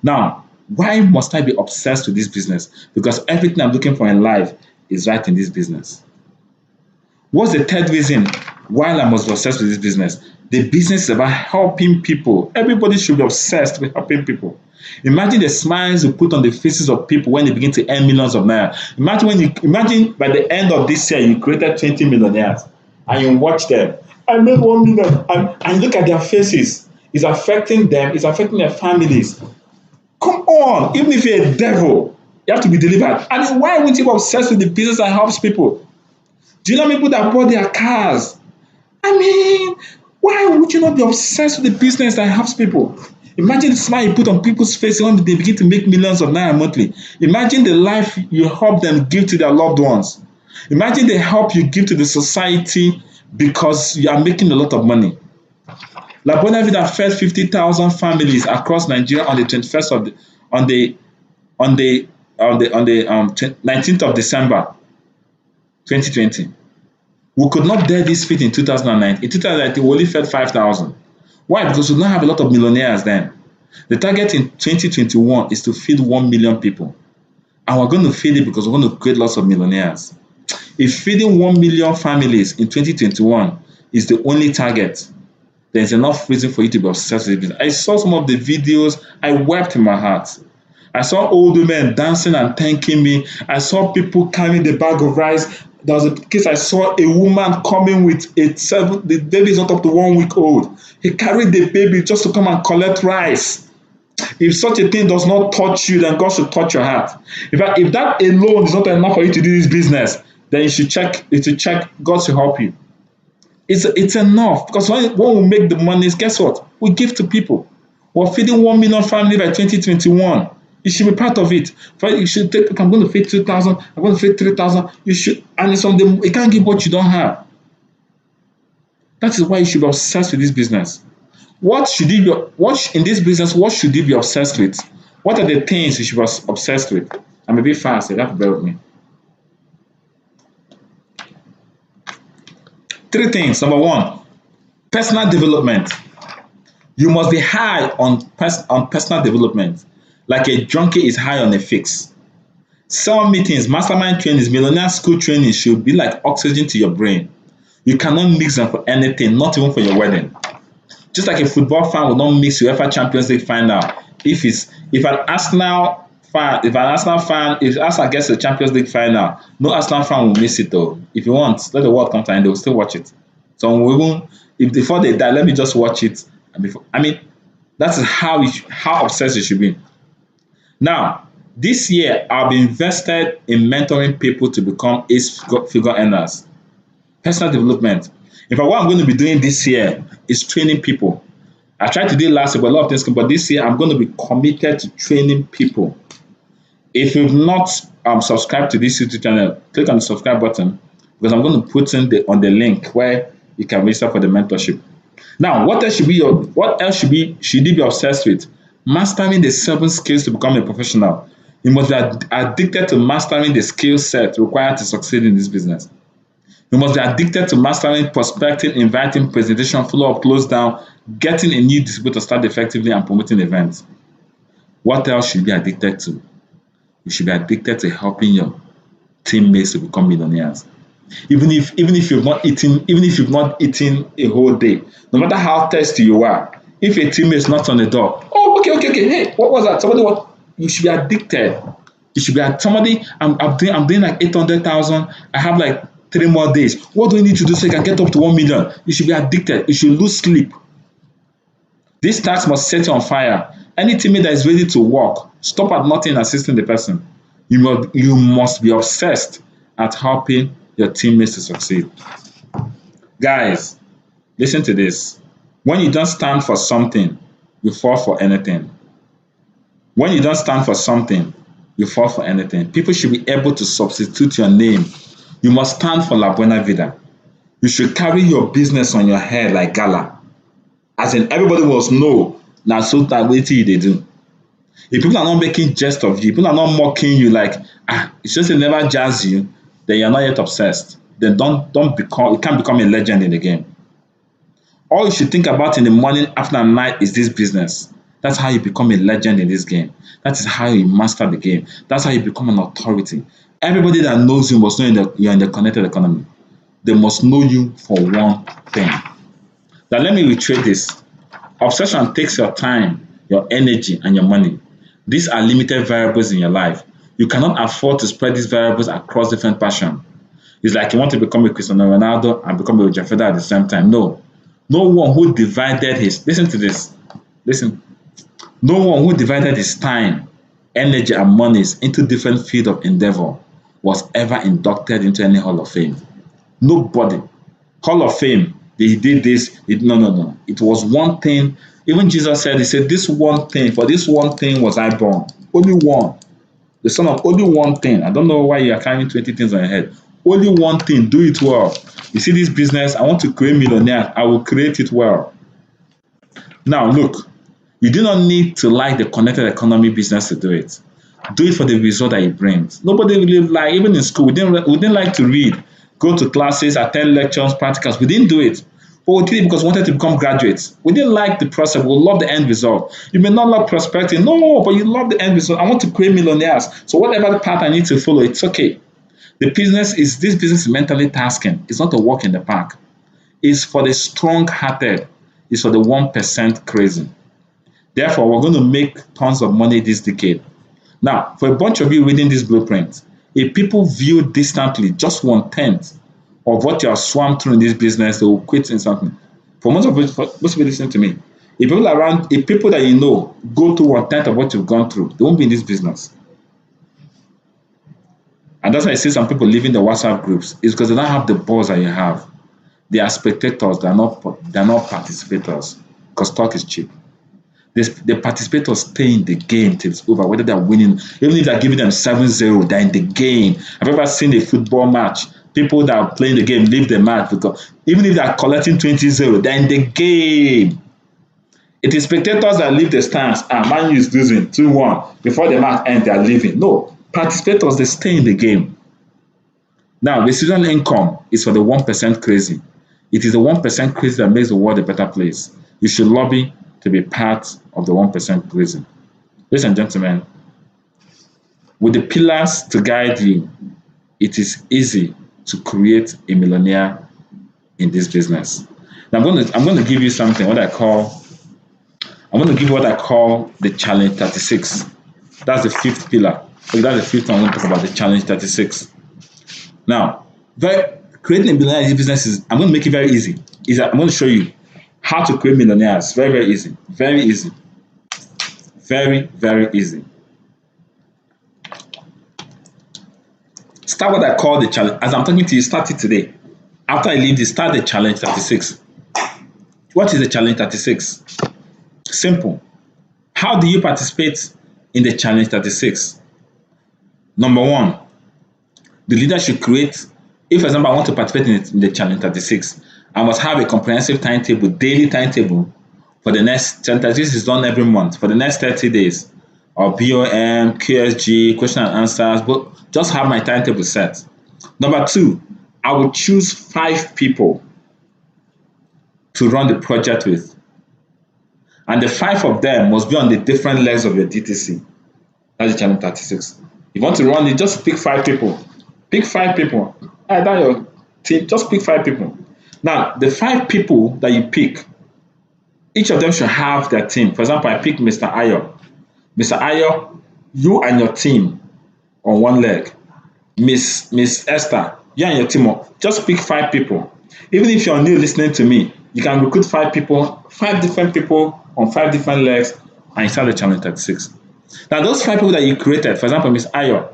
Now, why must I be obsessed with this business? Because everything I'm looking for in life is right in this business. What's the third reason why I must be obsessed with this business? The business is about helping people. Everybody should be obsessed with helping people. Imagine the smiles you put on the faces of people when they begin to earn millions of naira. Imagine by the end of this year you created 20 millionaires and you watch them. I made 1 million and look at their faces. It's affecting them. It's affecting their families. Come on, even if you're a devil, you have to be delivered. I mean, why wouldn't you be obsessed with the business that helps people? Do you know people that bought their cars? I mean, why would you not be obsessed with the business that helps people? Imagine the smile you put on people's faces when they begin to make millions of naira monthly. Imagine the life you help them give to their loved ones. Imagine the help you give to the society because you are making a lot of money. La Bonavida fed 50,000 families across Nigeria on the 21st of the on the on the 19th of December 2020. We could not dare this feat in 2009. In 2019, we only fed 5,000. Why? Because we don't have a lot of millionaires then. The target in 2021 is to feed 1 million people. And we're going to feed it because we're going to create lots of millionaires. If feeding 1 million families in 2021 is the only target, there's enough reason for you to be obsessed with it. I saw some of the videos, I wept in my heart. I saw old women dancing and thanking me. I saw people carrying the bag of rice. There was a case I saw a woman coming with the baby is not up to 1 week old. He carried the baby just to come and collect rice. If such a thing does not touch you, then God should touch your heart. In fact, if that alone is not enough for you to do this business, then you should check. God should help you. It's enough because when we make the money, guess what? We give to people. We're feeding 1 million families by 2021. You should be part of it. You should take. I'm going to feed 2,000. I'm going to feed 3,000. You should, and it's on you can't give what you don't have. That is why you should be obsessed with this business. What in this business? What should you be obsessed with? What are the things you should be obsessed with? I'm a bit fast. You have to bear with me. 3 things. Number 1, personal development. You must be high on personal development. Like a junkie is high on a fix. Sell meetings, mastermind trainings, millionaire school training should be like oxygen to your brain. You cannot mix them for anything, not even for your wedding. Just like a football fan will not mix UEFA Champions League final. If an Arsenal fan if Arsenal gets the Champions League final, no Arsenal fan will miss it though. If you want, let the world come to an end, they will still watch it. So we won't, if before they die, let me just watch it. That's how obsessed you should be. Now, this year, I've invested in mentoring people to become figure earners. Personal development. In fact, what I'm going to be doing this year is training people. I tried to do it last year, but a lot of things, but this year I'm going to be committed to training people. If you've not subscribed to this YouTube channel, click on the subscribe button because I'm going to put in on the link where you can register for the mentorship. Now, what else should you be obsessed with? Mastering the 7 skills to become a professional. You must be addicted to mastering the skill set required to succeed in this business. You must be addicted to mastering prospecting, inviting, presentation, follow-up, close down, getting a new distributor to start effectively and promoting events. What else should you be addicted to? You should be addicted to helping your teammates to become millionaires. Even if you've not eaten a whole day, no matter how thirsty you are, if a teammate knocks on the door, oh, okay, hey, what was that? You should be addicted. You should be somebody. I'm doing like 800,000. I have like 3 more days. What do we need to do so I can get up to 1 million? You should be addicted. You should lose sleep. This task must set you on fire. Any teammate that is ready to work, stop at nothing assisting the person. You must be obsessed at helping your teammates to succeed. Guys, listen to this. When you don't stand for something, you fall for anything. When you don't stand for something, you fall for anything. People should be able to substitute your name. You must stand for La Buena Vida. You should carry your business on your head like gala. As in, everybody must know now so that what they do. If people are not making jest of you, people are not mocking you like, it's just they never jazz you, then you're not yet obsessed. Then you can't become a legend in the game. All you should think about in the morning, after and night is this business. That's how you become a legend in this game. That is how you master the game. That's how you become an authority. Everybody that knows you must know you're in the connected economy. They must know you for one thing. Now let me reiterate this. Obsession takes your time, your energy, and your money. These are limited variables in your life. You cannot afford to spread these variables across different passions. It's like you want to become a Cristiano Ronaldo and become a Roger Federer at the same time. No one who divided listen to this. Listen. No one who divided his time, energy, and monies into different fields of endeavor was ever inducted into any Hall of Fame. Nobody. Hall of Fame, they did this. No, no, no. It was one thing. Even Jesus said, He said, this one thing, for this one thing was I born. Only one. The son of only one thing. I don't know why you are carrying 20 things on your head. Only one thing. Do it well. You see this business, I want to create millionaires. I will create it well. Now, look, you do not need to like the connected economy business to do it. Do it for the result that it brings. Nobody really like, even in school, we didn't like to read, go to classes, attend lectures, practicals. We didn't do it. But we did it because we wanted to become graduates. We didn't like the process. We love the end result. You may not love prosperity. No, but you love the end result. I want to create millionaires. So whatever the path I need to follow, it's okay. This business is mentally tasking. It's not a walk in the park. It's for the strong-hearted. It's for the 1% crazy. Therefore, we're going to make tons of money this decade. Now, for a bunch of you reading this blueprint, if people view distantly just 1/10 of what you are swam through in this business, they will quit instantly. For most of you listening to me, if people that you know go through 1/10 of what you've gone through, they won't be in this business. And that's why I see some people leaving the WhatsApp groups. It's because they don't have the balls that you have. They are spectators, they're not participators, because talk is cheap. The participators stay in the game till it's over, whether they're winning, even if they're giving them 7-0, they're in the game. I've ever seen a football match. People that are playing the game leave the match because even if they're collecting 20-0, they're in the game. It is spectators that leave the stands. Man U is losing 2-1. Before the match ends, they're leaving. No, participators, they stay in the game. Now, residual income is for the 1% crazy. It is the 1% crazy that makes the world a better place. You should lobby to be part of the 1% crazy. Ladies and gentlemen, with the pillars to guide you, it is easy to create a millionaire in this business. Now I'm going to give you something what I call the challenge 36. That's the fifth pillar. So that's the fifth one I'm going to talk about, the challenge 36. Now, creating a millionaire in this business I'm going to make it very easy. I'm going to show you how to create millionaires. Very, very easy. Very easy. Very, very easy. Start what I call the challenge. As I'm talking to you, start it today. After I leave this, start the challenge 36. What is the challenge 36? Simple. How do you participate in the challenge 36? Number one, the leader should create, if for example I want to participate in the challenge 36, I must have a comprehensive timetable, daily timetable for the next 10 days. This is done every month for the next 30 days. Or BOM, QSG, question and answers, but just have my timetable set. Number two, I will choose 5 people to run the project with. And the 5 of them must be on the different legs of your DTC. That's the challenge 36. If you want to run it, just pick 5 people. Pick 5 people. Either your team, just pick 5 people. Now, the 5 people that you pick, each of them should have their team. For example, I pick Mr. Ayo. Mr. Ayo, you and your team on one leg. Miss Esther, you and your team, just pick 5 people. Even if you're new listening to me, you can recruit 5 people, 5 different people on 5 different legs, and you start the challenge 36. Now, those 5 people that you created, for example, Miss Ayo,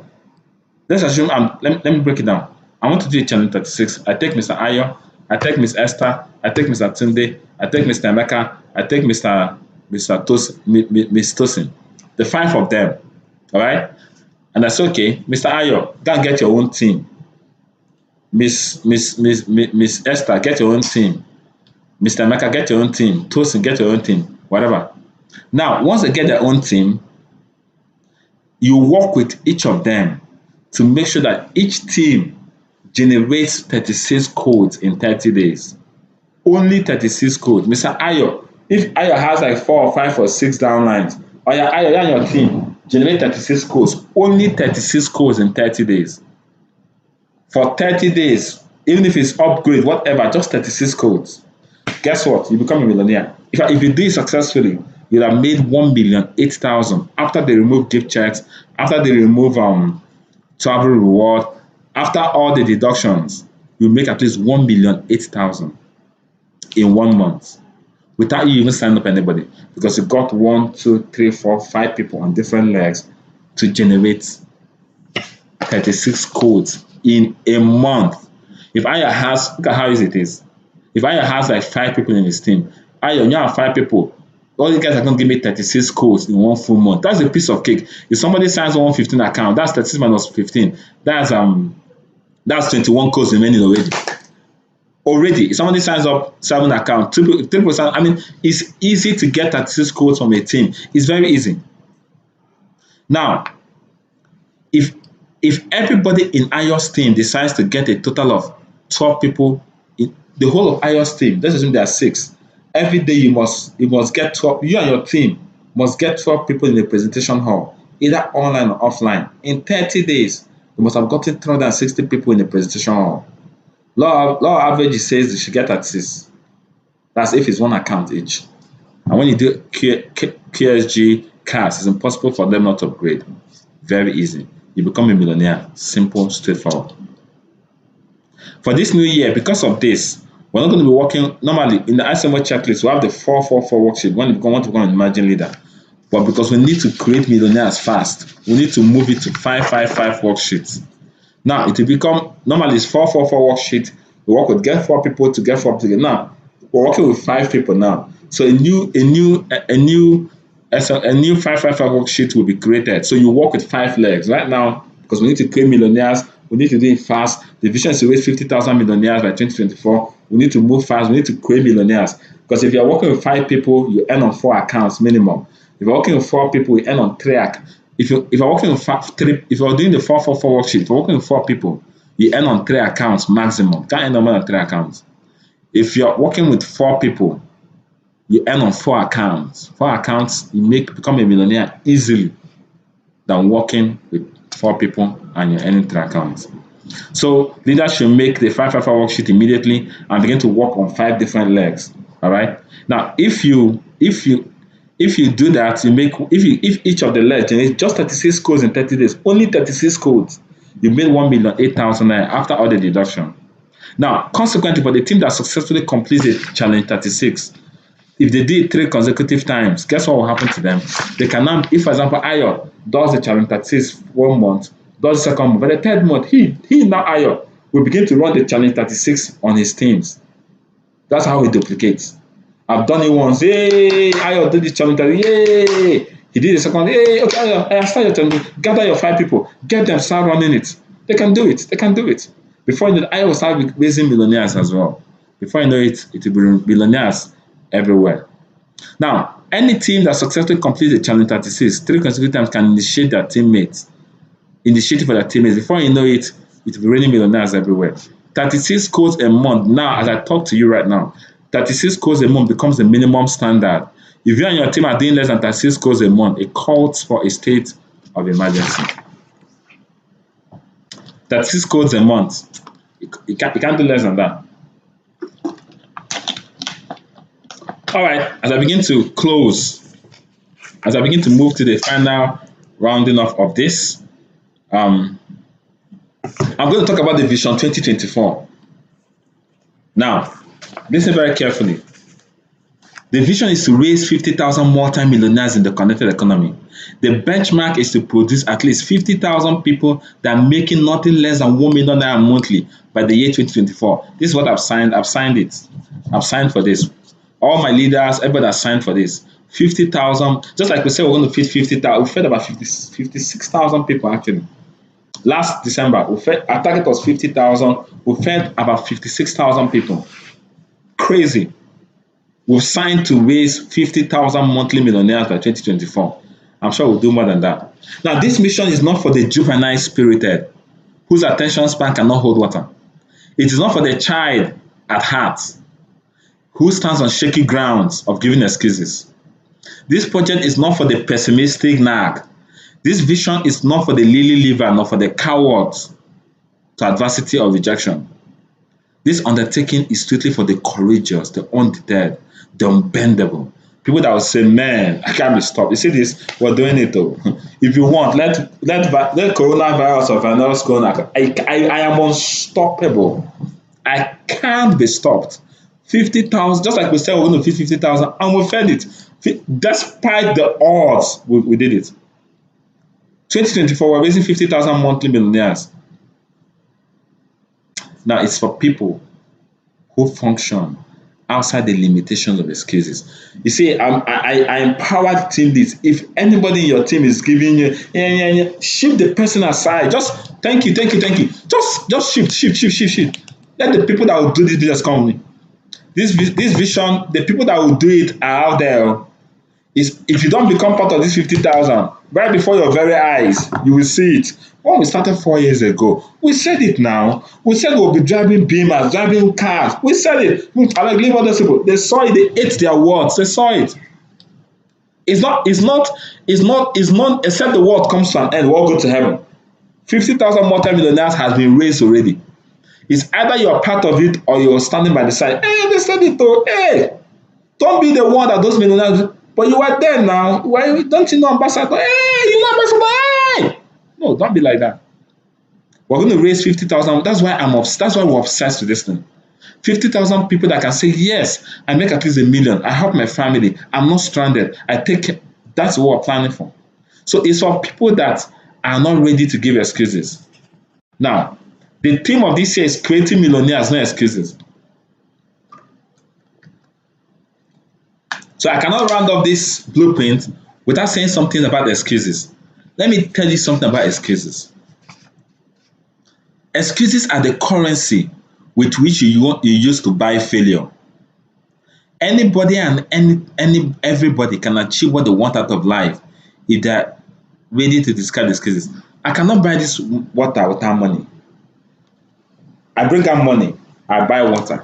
let's assume, let me break it down. I want to do a challenge 36. I take Mr. Ayo, I take Miss Esther, I take Mr. Tunde, I take Mr. Emeka, I take Miss Tosin. The 5 of them, all right? And I say, okay, Mr. Ayo, go and get your own team. Miss Esther, get your own team. Mr. Emeka, get your own team. Tosin, get your own team. Whatever. Now, once they get their own team, you work with each of them to make sure that each team generates 36 codes in 30 days. Only 36 codes. Mr. Ayo, if Ayo has like 4 or 5 or 6 downlines, or Ayo and your team generate 36 codes. Only 36 codes in 30 days. For 30 days, even if it's upgrade, whatever, just 36 codes. Guess what? You become a millionaire. If you do it successfully, you'll have made 1,008,000 after they remove gift checks, after they remove travel reward, after all the deductions, you make at least 1,008,000 in 1 month. without you even signing up anybody, because you got 1, 2, 3, 4, 5 people on different legs to generate 36 codes in a month. If Aya has, look at how easy it is. If Aya has like 5 people in his team, Aya, you have 5 people, all you guys are going to give me 36 codes in 1 full month. That's a piece of cake. If somebody signs on 115 account, that's 36 minus 15. That's 21 codes remaining already. If somebody signs up 7 accounts, 3%, I mean, it's easy to get 36 codes from a team. It's very easy. Now, if everybody in iOS team decides to get a total of 12 people, in the whole of iOS team, let's assume there are 6. Every day you must get 12. You and your team must get 12 people in the presentation hall, either online or offline. In 30 days, you must have gotten 360 people in the presentation hall. Law average says you should get at 6. That's if it's 1 account each. And when you do QSG CAS, it's impossible for them not to upgrade. Very easy. You become a millionaire. Simple, straightforward. For this new year, because of this, we're not going to be working normally in the ICMO checklist. We have the 444 worksheet when you want to become an emerging leader. But because we need to create millionaires fast, we need to move it to 555 worksheets. Now it will become normally it's 444 worksheet. We work with get 4 people to get 4 people. Now we're working with 5 people now. So a new 555 worksheet will be created. So you work with 5 legs right now because we need to create millionaires. We need to do it fast. The vision is to raise 50,000 millionaires by 2024. We need to move fast. We need to create millionaires. Because if you're working with 5 people, you earn on 4 accounts minimum. If you're working with 4 people, you earn on 3 accounts. If you're working with 3, if you're doing the 444 worksheet, if you're working with 4 people, you earn on 3 accounts maximum. Can't earn on more than 3 accounts. If you're working with 4 people, you earn on 4 accounts. 4 accounts, you become a millionaire easily than working with 4 people and you're earning 3 accounts. So leaders should make the 555 worksheet immediately and begin to work on 5 different legs. All right. Now, if you do that, if each of the legs generates just 36 codes in 30 days, only 36 codes, you made 1,008,000 after all the deduction. Now, consequently, for the team that successfully completes the challenge 36, if they did 3 consecutive times, guess what will happen to them? They can now, if for example, Ayo does the challenge 36 1 month, does the second month, but the 3rd month, he now Ayo will begin to run the challenge 36 on his teams. That's how he duplicates. I've done it once. Hey, Ayo did the challenge. Yay! He did the second. Hey, okay, Ayo, start your challenge. Gather your 5 people. Get them, start running it. They can do it. They can do it. Before you know it, Ayo will start raising millionaires as well. Before you know it, it will be millionaires everywhere. Now, any team that successfully completes the challenge 36 3 consecutive times can initiate their teammates. Initiate for their teammates. Before you know it, it will be raining millionaires everywhere. 36 codes a month. Now, as I talk to you right now, 36 codes a month becomes the minimum standard. If you and your team are doing less than 36 codes a month, it calls for a state of emergency. 36 codes a month. You can't do less than that. All right, as I begin to close, as I begin to move to the final rounding off of this, I'm going to talk about the Vision 2024. Now, listen very carefully. The vision is to raise 50,000 multi-millionaires in the connected economy. The benchmark is to produce at least 50,000 people that are making nothing less than 1 million naira monthly by the year 2024. This is what I've signed. I've signed it. I've signed for this. All my leaders, everybody has signed for this. 50,000, just like we said, we're going to feed 50,000. We fed about 56,000 people actually. Last December, our target was 50,000. We fed about 56,000 people. Crazy. We've signed to raise 50,000 monthly millionaires by 2024. I'm sure we'll do more than that. Now, this mission is not for the juvenile spirited, whose attention span cannot hold water. It is not for the child at heart, who stands on shaky grounds of giving excuses. This project is not for the pessimistic nag. This vision is not for the lily liver, nor for the cowards to adversity or rejection. This undertaking is strictly for the courageous, the undeterred, the unbendable. People that will say, man, I can't be stopped. You see this? We're doing it though. If you want, let coronavirus or virus go. I am unstoppable. I can't be stopped. 50,000, just like we said we're going to feed 50,000, and we fed it. Despite the odds, we did it. 2024, we're raising 50,000 monthly millionaires. Now, it's for people who function outside the limitations of excuses. You see, I empower the team this. If anybody in your team is giving you, shift the person aside. Just thank you. Just shift. Let the people that will do this business come. This vision, the people that will do it are out there. Is if you don't become part of this 50,000, right before your very eyes, you will see it. When we started 4 years ago, we said it now. We said we'll be driving Beamers, driving cars. We said it. I like leave other people. They saw it. They ate their words. They saw it. It's not. Except the world comes to an end, we'll go to heaven. 50,000 multi-millionaires has been raised already. It's either you're part of it or you're standing by the side. Hey, they said it though. Hey, don't be the one that those millionaires. But you are there now. Why don't you know ambassador? Hey, you know ambassador. Hey, no, don't be like that. We're going to raise 50,000. That's why That's why we're obsessed with this thing. 50,000 people that can say yes. I make at least $1 million. I help my family. I'm not stranded. That's what we're planning for. So it's for people that are not ready to give excuses. Now, the theme of this year is creating millionaires, no excuses. So I cannot round up this blueprint without saying something about excuses. Let me tell you something about excuses. Excuses are the currency with which you use to buy failure. Anybody and everybody can achieve what they want out of life if they're ready to discard excuses. I cannot buy this water without money. I bring out money, I buy water.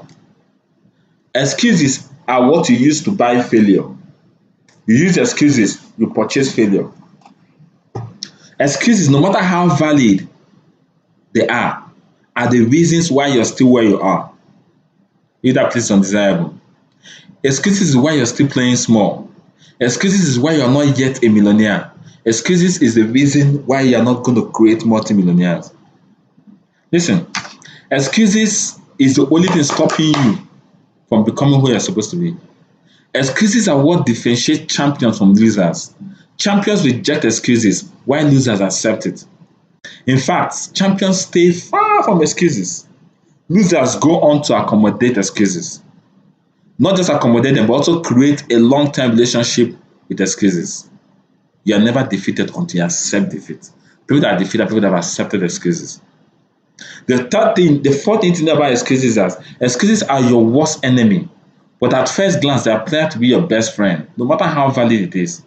Excuses are what you use to buy failure. You use excuses, you purchase failure. Excuses, no matter how valid they are the reasons why you're still where you are. Either place undesirable. Excuses is why you're still playing small. Excuses is why you're not yet a millionaire. Excuses is the reason why you're not going to create multi-millionaires. Listen, excuses is the only thing stopping you from becoming who you're supposed to be. Excuses are what differentiate champions from losers. Champions reject excuses while losers accept it. In fact, champions stay far from excuses. Losers go on to accommodate excuses. Not just accommodate them, but also create a long-term relationship with excuses. You are never defeated until you accept defeat. People that are defeated are people that have accepted excuses. The fourth thing to know about excuses is excuses are your worst enemy. But at first glance, they appear to be your best friend, no matter how valid it is.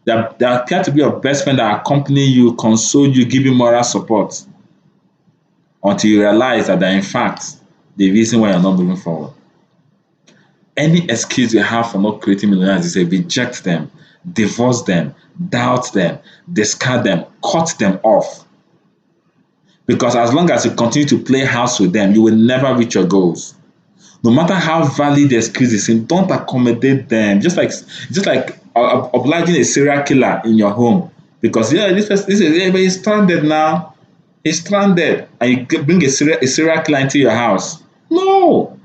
They appear to be your best friend that accompany you, console you, give you moral support, until you realize that they're in fact the reason why you're not moving forward. Any excuse you have for not creating millionaires is to reject them, divorce them, doubt them, discard them, cut them off. Because as long as you continue to play house with them, you will never reach your goals. No matter how valid the excuse is, don't accommodate them. Just like obliging a serial killer in your home, because this is stranded now. He's stranded, and you bring a serial killer into your house. No,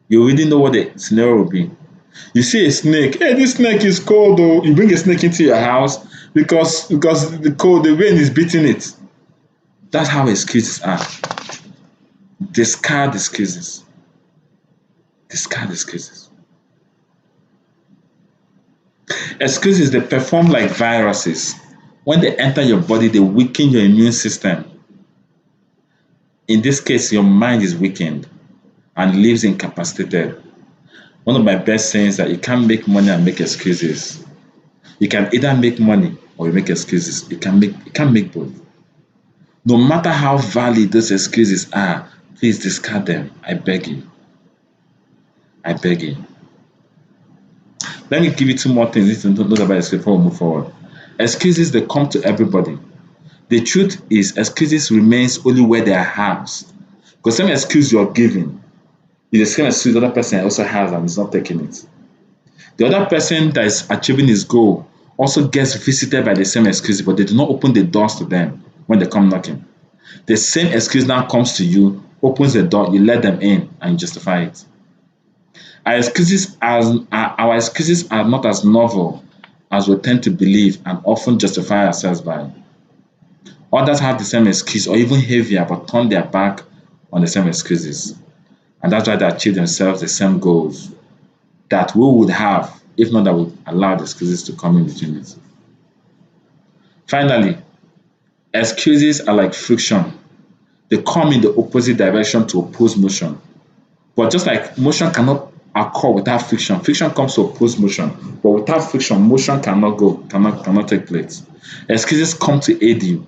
you already know what the scenario will be. You see a snake. Hey, this snake is cold, though. You bring a snake into your house because the rain is beating it. That's how excuses are. Discard excuses. Discard excuses. Excuses, they perform like viruses. When they enter your body, they weaken your immune system. In this case, your mind is weakened and leaves incapacitated. One of my best sayings is that you can't make money and make excuses. You can either make money or you make excuses. You can't make both. No matter how valid those excuses are, please discard them. I beg you. I beg you. Let me give you two more things to know about excuses before we move forward. Excuses, they come to everybody. The truth is, excuses remains only where they are housed. Because same excuse you're giving is the same excuse the other person also has and is not taking it. The other person that is achieving his goal also gets visited by the same excuse, but they do not open the doors to them when they come knocking. The same excuse now comes to you, opens the door, you let them in, and you justify it. Our excuses are not as novel as we tend to believe and often justify ourselves by. Others have the same excuse or even heavier but turn their back on the same excuses. And that's why they achieve themselves the same goals that we would have if not that we allow the excuses to come in between it. Finally, excuses are like friction. They come in the opposite direction to oppose motion. But just like motion cannot occur without friction, friction comes to oppose motion. But without friction, motion cannot take place. Excuses come to aid you,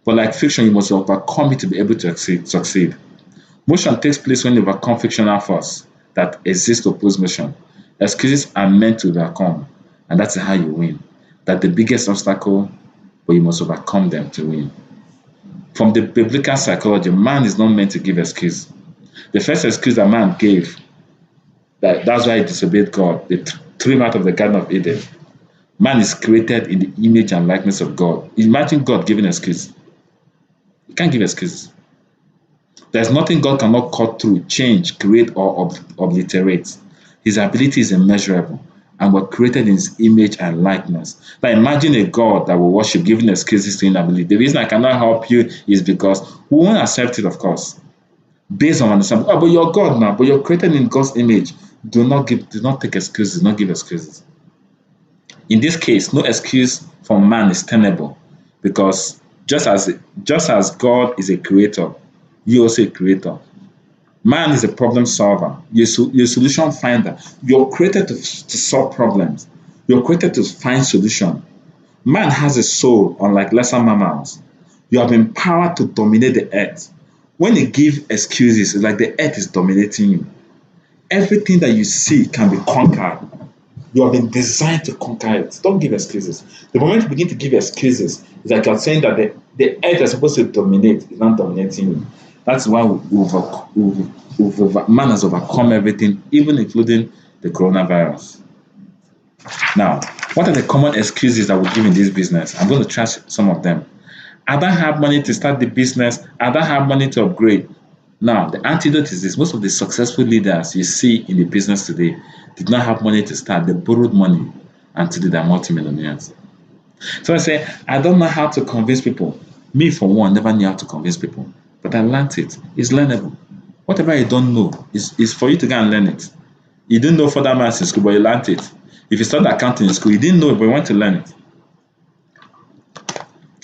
but like friction, you must overcome it to be able to succeed. Motion takes place when you overcome frictional force that exists to oppose motion. Excuses are meant to overcome, and that's how you win. That's the biggest obstacle, but you must overcome them to win. From the biblical psychology, man is not meant to give excuse. The first excuse that man gave, that's why he disobeyed God. They threw him out of the Garden of Eden. Man is created in the image and likeness of God. Imagine God giving excuse. He can't give excuses. There's nothing God cannot cut through, change, create, or obliterate. His ability is immeasurable, and we're created in His image and likeness. Now imagine a God that we worship giving excuses to inability. The reason I cannot help you is because we won't accept it, of course. Based on understanding, but you're God now, but you're created in God's image. Do not take excuses, do not give excuses. In this case, no excuse from man is tenable, because just as God is a creator, you're also a creator. Man is a problem solver. You're a solution finder. You're created to solve problems. You're created to find solution. Man has a soul, unlike lesser mammals. You have been empowered to dominate the earth. When you give excuses, it's like the earth is dominating you. Everything that you see can be conquered. You have been designed to conquer it. Don't give excuses. The moment you begin to give excuses, it's like you're saying that the earth is supposed to dominate is not dominating you. That's why man has overcome everything, even including the coronavirus. Now, what are the common excuses that we give in this business? I'm going to trash some of them. I don't have money to start the business. I don't have money to upgrade. Now, the antidote is this. Most of the successful leaders you see in the business today did not have money to start. They borrowed money, and today they're multimillionaires. So I say, I don't know how to convince people. Me, for one, never knew how to convince people. But I learned it. It's learnable. Whatever you don't know is for you to go and learn it. You didn't know further maths in school, but you learned it. If you studied accounting in school, you didn't know it, but you want to learn it.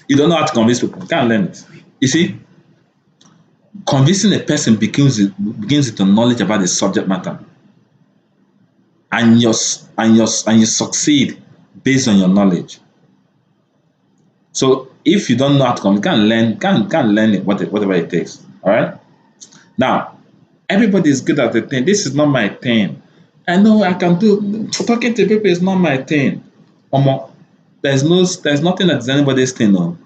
You don't know how to convince people. You can't learn it. You see, convincing a person begins with the knowledge about the subject matter, and you succeed based on your knowledge. So if you don't know how to convince, you can't learn it, whatever it takes. All right. Now, everybody is good at the thing. This is not my thing. I know I can do. Talking to people is not my thing. There's nothing that is anybody's thing. No.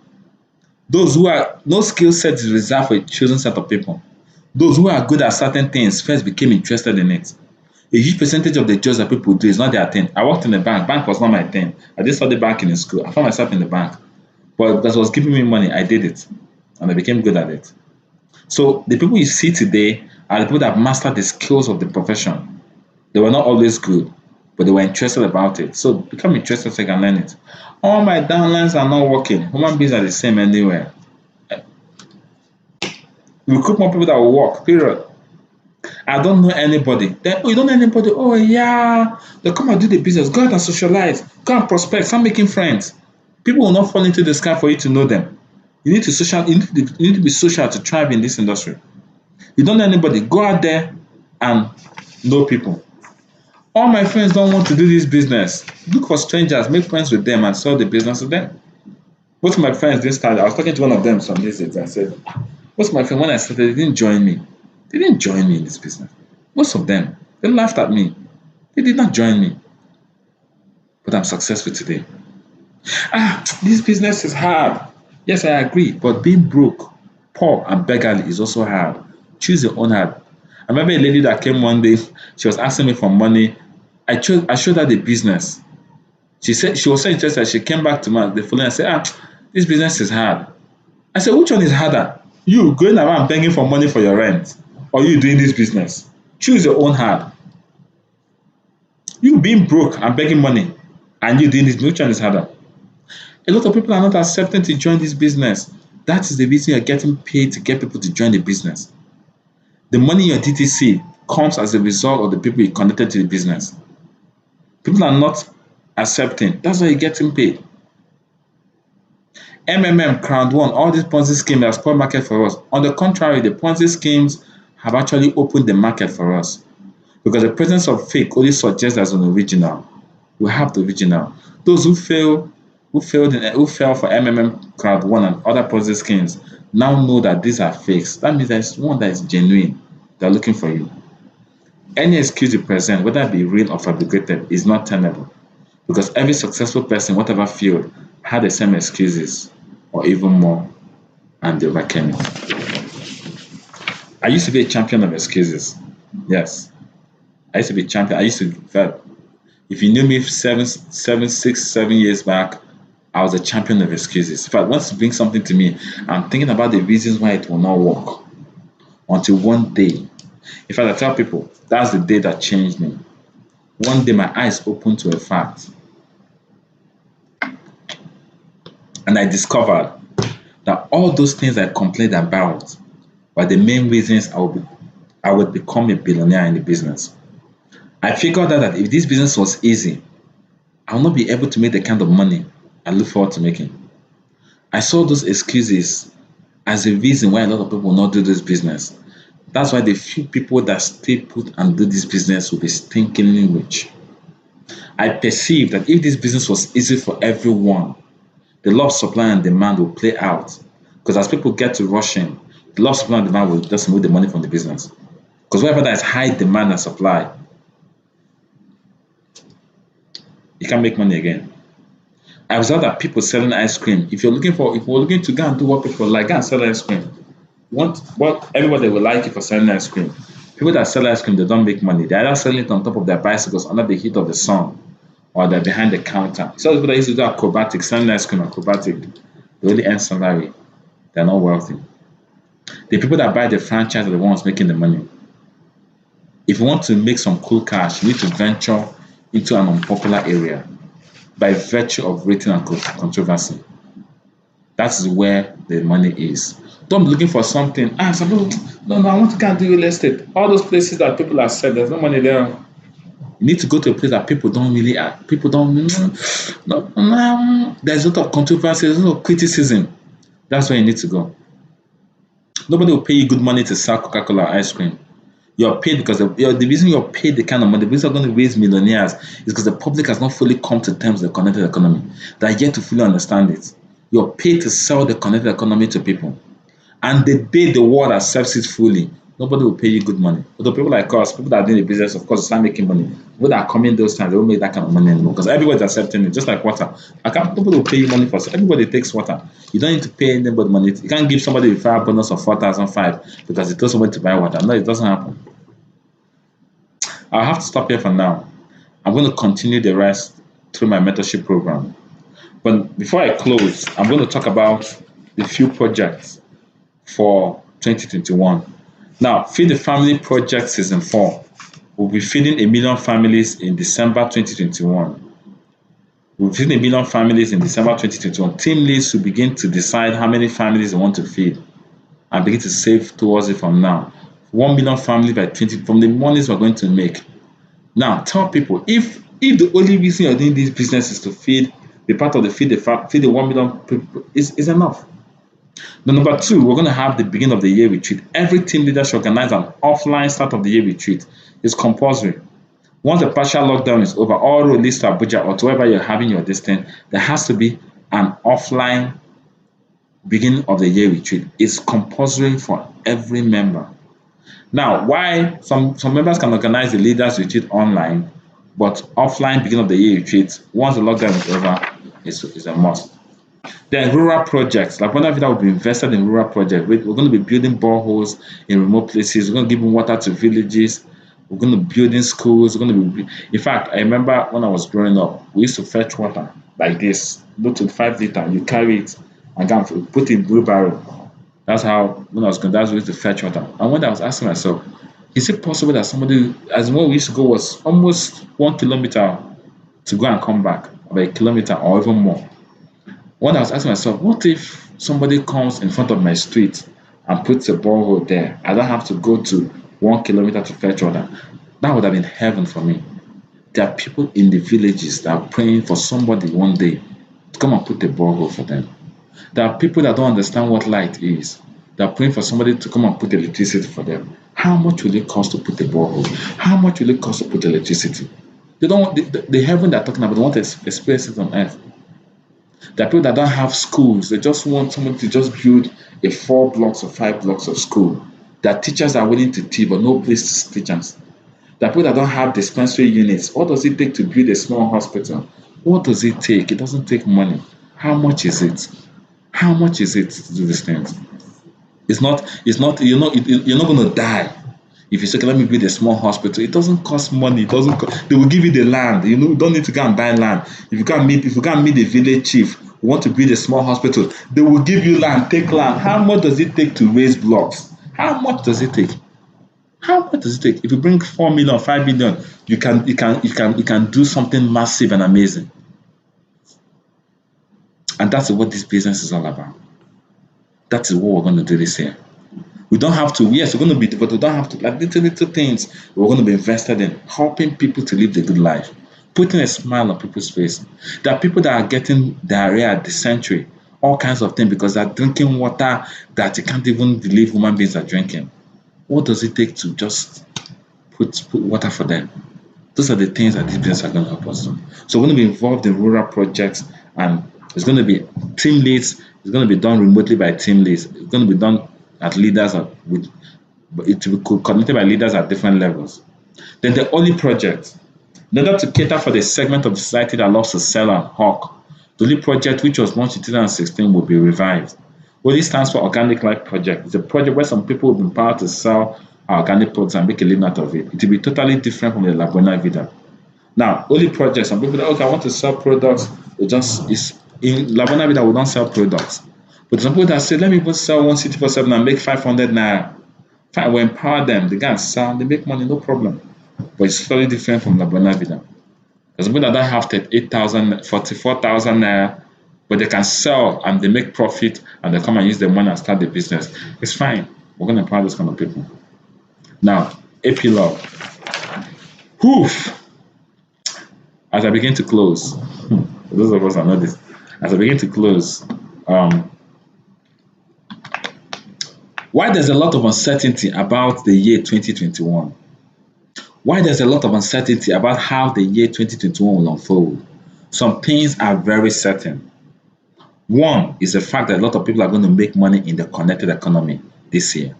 Those who are no skill set is reserved for a chosen set of people. Those who are good at certain things first became interested in it. A huge percentage of the jobs that people do is not their thing. I worked in a bank. Bank was not my thing. I did study banking in school. I found myself in the bank. But that was giving me money. I did it. And I became good at it. So the people you see today are the people that mastered the skills of the profession. They were not always good, but they were interested about it. So become interested so you can learn it. All my downlines are not working. Human beings are the same anywhere. Recruit more people that will work, period. I don't know anybody. Then, you don't know anybody? Oh, yeah. They come and do the business. Go out and socialize. Go and prospect. Start making friends. People will not fall into the sky for you to know them. You need to be social to thrive in this industry. You don't know anybody. Go out there and know people. All my friends don't want to do this business. Look for strangers, make friends with them, and sell the business to them. Most of my friends didn't start. I was talking to one of them some days ago. I said, most of my friends, when I started, they didn't join me. They didn't join me in this business. Most of them, they laughed at me. They did not join me. But I'm successful today. This business is hard. Yes, I agree. But being broke, poor, and beggarly is also hard. Choose your own hard. I remember a lady that came one day. She was asking me for money. I showed her the business. She said she was so interested. She came back to me the following. I said, this business is hard. I said, which one is harder? You going around begging for money for your rent, or you doing this business? Choose your own hard. You being broke and begging money and you doing this, which one is harder? A lot of people are not accepting to join this business. That is the reason you're getting paid to get people to join the business. The money in your DTC comes as a result of the people you connected to the business. People are not accepting. That's why you're getting paid. Crowd One, all these Ponzi schemes have spoiled market for us. On the contrary, the Ponzi schemes have actually opened the market for us because the presence of fake only suggests there's an original. We have the original. Those who fell for Crowd One and other Ponzi schemes now know that these are fakes. That means there's one that is genuine. They're looking for you. Any excuse you present, whether it be real or fabricated, is not tenable because every successful person, whatever field, had the same excuses or even more, and they overcame it. I used to be a champion of excuses. Yes, I used to be a champion. If you knew me 7 years back, I was a champion of excuses. In fact, once you bring something to me, I'm thinking about the reasons why it will not work. Until one day, in fact, I tell people that's the day that changed me. One day, my eyes opened to a fact, and I discovered that all those things I complained about were the main reasons I would become a billionaire in the business. I figured out that if this business was easy, I will not be able to make the kind of money I look forward to making. I saw those excuses as a reason why a lot of people will not do this business. That's why the few people that stay put and do this business will be stinkingly rich. I perceive that if this business was easy for everyone, the law of supply and demand will play out. Because as people get to rushing, the law of supply and demand will just move the money from the business. Because wherever there is high demand and supply, you can't make money again. I observe that people selling ice cream. If we're looking to go and do what people like, go and sell ice cream. What everybody will like you for selling ice cream. People that sell ice cream, they don't make money. They're either selling it on top of their bicycles under the heat of the sun, or they're behind the counter. So people that used to do acrobatic, selling ice cream acrobatic, they only earn salary. They're not wealthy. The people that buy the franchise are the ones making the money. If you want to make some cool cash, you need to venture into an unpopular area by virtue of rating and controversy. That's where the money is. Don't be looking for something. I want to go and do real estate. All those places that people have said, there's no money there. You need to go to a place that people don't, there's a lot of controversy, there's a lot of criticism. That's where you need to go. Nobody will pay you good money to sell Coca-Cola ice cream. You're paid because the reason you're paid the kind of money, the reason you're going to raise millionaires is because the public has not fully come to terms with the connected economy. They are yet to fully understand it. You're paid to sell the connected economy to people. And the day the world accepts it fully, nobody will pay you good money. Although people like us, people that are doing the business, of course, start making money. People that are coming those times, they won't make that kind of money anymore because everybody's accepting it, just like water. Nobody will pay you money for it. Everybody takes water. You don't need to pay anybody money. You can't give somebody a referral bonus of 4,005 because he told somebody to buy water. No, it doesn't happen. I'll have to stop here for now. I'm going to continue the rest through my mentorship program. But before I close, I'm going to talk about the few projects for 2021. Now, Feed the Family Project Season 4 will be feeding 1 million families in December 2021. We'll feed 1 million families in December 2021. Team leads will begin to decide how many families they want to feed and begin to save towards it from now. 1 million families by 20 from the monies we're going to make. Now, tell people if the only reason you're doing this business is to be part of the feed the 1 million people is enough. Then number 2, we're going to have the beginning of the year retreat. Every team leader should organize an offline start of the year retreat. It's compulsory. Once the partial lockdown is over, all release to Abuja or to wherever you're having your distance, there has to be an offline beginning of the year retreat. It's compulsory for every member. Now, why some members can organize the leaders retreat online, but offline beginning of the year retreat, once the lockdown is over, is a must. Then rural projects, like Wonder Vita will be invested in rural projects. We're going to be building boreholes in remote places. We're going to give water to villages. We're going to be building schools. In fact, I remember when I was growing up, we used to fetch water like this, look to 5 liter. You carry it and go and put it in wheelbarrow. That's how when I was going. That's where we used to fetch water. And when I was asking myself, Is it possible that somebody, as when we used to go, was almost 1 kilometer to go and come back, or a kilometer or even more? When I was asking myself, what if somebody comes in front of my street and puts a borehole there? I don't have to go to 1 kilometer to fetch water. That would have been heaven for me. There are people in the villages that are praying for somebody one day to come and put a borehole for them. There are people that don't understand what light is. They are praying for somebody to come and put electricity for them. How much will it cost to put a borehole? How much will it cost to put electricity? They don't want the heaven they're talking about, they want to experience it on earth. There are people that don't have schools. They just want someone to just build a 4 blocks or 5 blocks of school. There are teachers that are willing to teach, but no place to teach us. There are people that don't have dispensary units. What does it take to build a small hospital? What does it take? It doesn't take money. How much is it? How much is it to do these things? You're not going to die if you say, okay, let me build a small hospital. It doesn't cost money. It doesn't they will give you the land. You don't need to go and buy land. If you can't meet the village chief, who want to build a small hospital, they will give you land, take land. How much does it take to raise blocks? How much does it take? How much does it take? If you bring 4 million, 5 million, you can do something massive and amazing. And that's what this business is all about. That is what we're going to do this year. We don't have to, yes, we're going to be, but we don't have to, like little things we're going to be invested in, helping people to live the good life, putting a smile on people's face. There are people that are getting diarrhea, dysentery, all kinds of things because they're drinking water that you can't even believe human beings are drinking. What does it take to just put water for them? Those are the things that these businesses are going to help us do. So we're going to be involved in rural projects, and it's going to be team leads. It's going to be done remotely by team leads. It's going to be done at leaders it will be coordinated by leaders at different levels. Then the Oli project, in order to cater for the segment of the society that loves to sell and hawk, the Oli project, which was launched in 2016, will be revived. Oli stands for Organic Life Project. It's a project where some people will be empowered to sell organic products and make a living out of it. It will be totally different from the La Buena Vida. Now, Oli project, some people say, okay, I want to sell products. In La Buena Vida, we don't sell products. But some people that say, let me just sell one city for 7 and make 500 naira. Fine, we empower them. They can sell, they make money, no problem. But it's totally different from La Buena Vida. There's people that don't have 38,000, 44,000 naira, but they can sell and they make profit and they come and use the money and start the business. It's fine. We're going to empower those kind of people. Now, epilogue. Oof. As I begin to close, for those of us that know this, as I begin to close, why there's a lot of uncertainty about the year 2021? Why there's a lot of uncertainty about how the year 2021 will unfold? Some things are very certain. One is the fact that a lot of people are going to make money in the connected economy this year.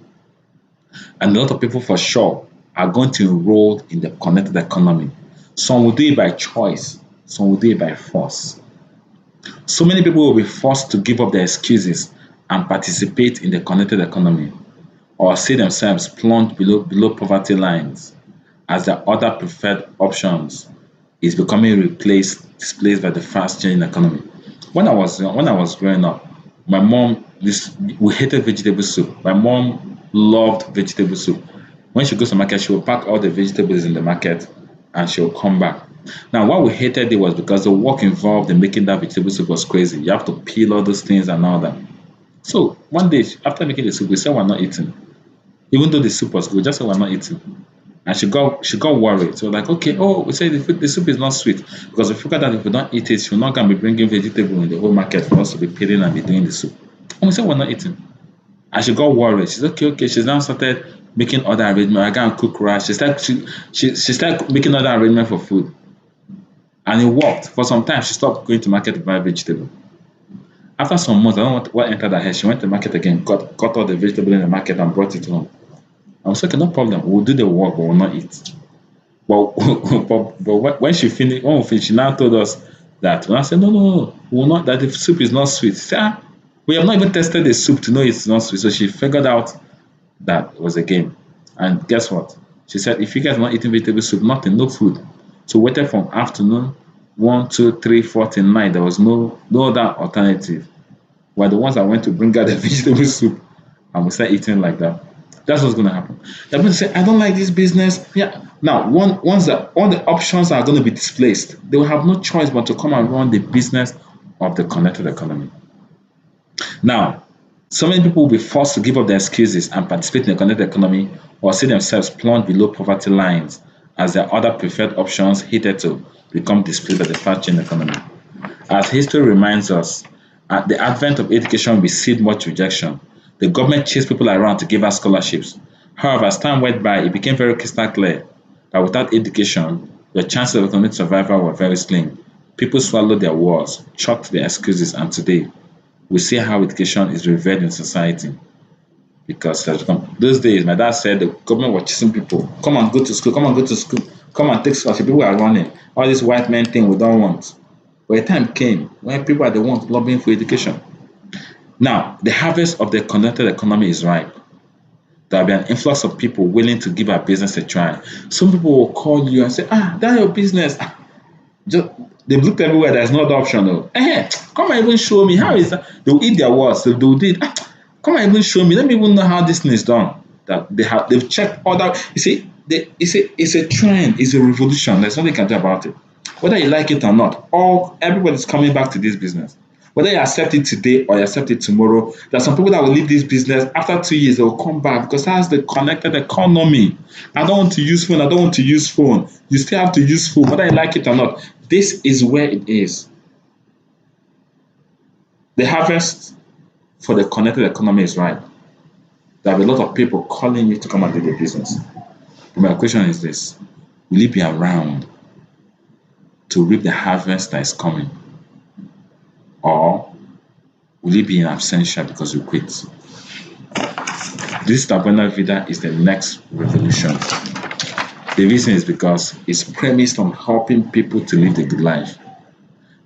And a lot of people for sure are going to enroll in the connected economy. Some will do it by choice, some will do it by force. So many people will be forced to give up their excuses and participate in the connected economy, or see themselves plunged below poverty lines as their other preferred options is becoming displaced by the fast changing economy. When I was growing up, my mom we hated vegetable soup. My mom loved vegetable soup. When she goes to market, she will pack all the vegetables in the market and she will come back. Now, what we hated it was because the work involved in making that vegetable soup was crazy. You have to peel all those things and all that. So one day, after making the soup, we said we're not eating. Even though the soup was good, just said we're not eating. And she got worried. So like, okay, we said the soup is not sweet. Because we figured that if we don't eat it, she's not going to be bringing vegetable in the whole market for us to be peeling and be doing the soup. And we said we're not eating. And she got worried. She's okay. She's now started making other arrangements. I can't cook rice. She started making other arrangements for food. And it worked. For some time, she stopped going to market to buy vegetable. After some months, I don't know what entered her head. She went to market again, got all the vegetable in the market and brought it home. I was like, okay, no problem. We'll do the work, but we'll not eat. But when we finished, she now told us that. When I said, no, we will not. That the soup is not sweet. She said, we have not even tested the soup to know it's not sweet. So she figured out that it was a game. And guess what? She said, if you guys are not eating vegetable soup, nothing, no food. So we waited from afternoon 1, 2, 3, 4 till 9. There was no other alternative. We're the ones that went to bring out the vegetable soup, and we started eating like that. That's what's going to happen. They're going to say, I don't like this business. Yeah. Now, once all the options are going to be displaced, they will have no choice but to come and run the business of the connected economy. Now, so many people will be forced to give up their excuses and participate in the connected economy or see themselves plunge below poverty lines as their other preferred options hitherto become displaced by the fast-changing economy. As history reminds us, at the advent of education received much rejection. The government chased people around to give out scholarships. However, as time went by, it became very crystal clear that without education, the chances of economic survival were very slim. People swallowed their words, chucked their excuses, and today we see how education is revered in society. Because those days, my dad said the government was chasing people. Come and go to school, come and go to school, come and take scholarship. People are running. All this white men thing we don't want. But a time came when people are the ones lobbying for education. Now, the harvest of the connected economy is ripe. There will be an influx of people willing to give our business a try. Some people will call you and say, that's your business. Just, they've looked everywhere, there's no other option though. Come and even show me how is that. They'll eat their words, they'll do it. Come and even show me. Let me even know how this thing is done. That they've checked other. You see, it's a trend, it's a revolution. There's nothing you can do about it. Whether you like it or not, everybody's coming back to this business. Whether you accept it today or you accept it tomorrow, there are some people that will leave this business after 2 years, they will come back because that's the connected economy. I don't want to use phone, I don't want to use phone. You still have to use phone, whether you like it or not. This is where it is. The harvest for the connected economy is ripe. There are a lot of people calling you to come and do the business. But my question is this: will you be around to reap the harvest that is coming? Or will you be in absentia because you quit? This La Buena Vida is the next revolution. The reason is because it's premised on helping people to live the good life.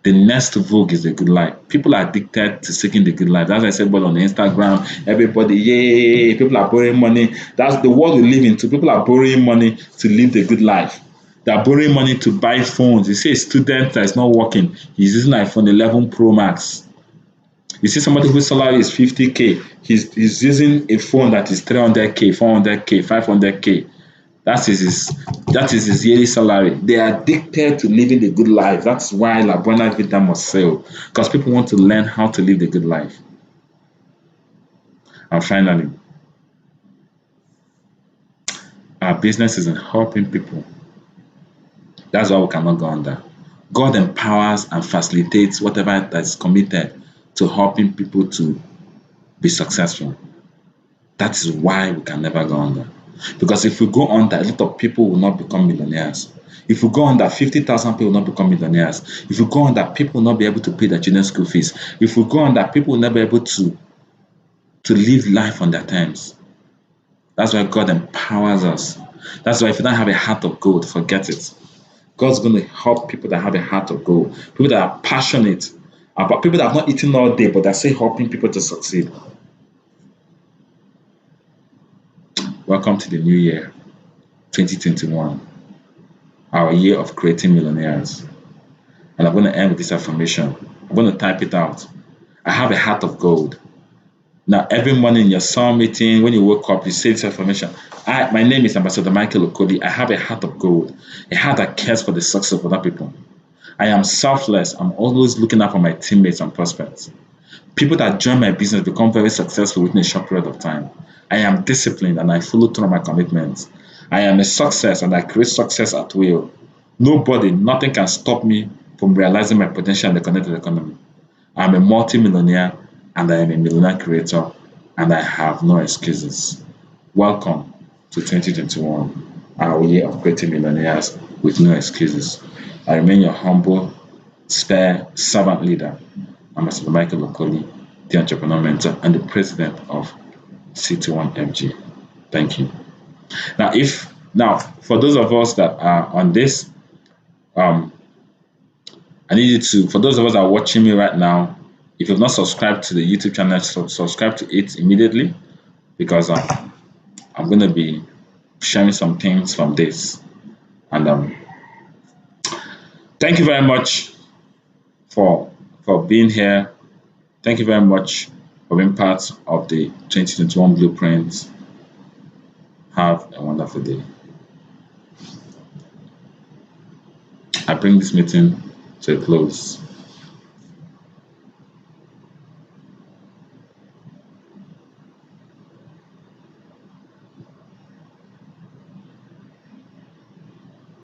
The next vogue is the good life. People are addicted to seeking the good life. As I said, but on Instagram, everybody, yay, people are borrowing money. That's the world we live in. People are borrowing money to live the good life. They're borrowing money to buy phones. You see a student that is not working, he's using iPhone 11 Pro Max. You see somebody whose salary is 50K, he's using a phone that is 300K, 400K, 500K. That is his yearly salary. They are addicted to living the good life. That's why La Buena Vida must sell, because people want to learn how to live the good life. And finally, our business is in helping people. That's why we cannot go under. God empowers and facilitates whatever that is committed to helping people to be successful. That is why we can never go under. Because if we go under, a lot of people will not become millionaires. If we go under, 50,000 people will not become millionaires. If we go under, people will not be able to pay their children's school fees. If we go under, people will not be able to live life on their terms. That's why God empowers us. That's why if you don't have a heart of gold, forget it. God's going to help people that have a heart of gold, people that are passionate about, people that have not eaten all day, but they're still helping people to succeed. Welcome to the new year, 2021, our year of creating millionaires. And I'm going to end with this affirmation. I'm going to type it out. I have a heart of gold. Now, every morning in your Psalm meeting, when you wake up, you say this affirmation. My name is Ambassador Michael Okoli. I have a heart of gold, a heart that cares for the success of other people. I am selfless. I'm always looking out for my teammates and prospects. People that join my business become very successful within a short period of time. I am disciplined and I follow through on my commitments. I am a success and I create success at will. Nothing can stop me from realizing my potential in the connected economy. I am a multi-millionaire and I am a millionaire creator, and I have no excuses. Welcome to 2021, our year of creating millionaires with no excuses. I remain your humble, spare servant leader, Ambassador Michael Okoli, the entrepreneur mentor and the president of C21FG. Thank you. Now, for those of us that are on this, I need you to, for those of us that are watching me right now, if you've not subscribed to the YouTube channel, subscribe to it immediately, because I'm going to be sharing some things from this. And thank you very much for being here. Thank you very much for being part of the 2021 Blueprint. Have a wonderful day. I bring this meeting to a close.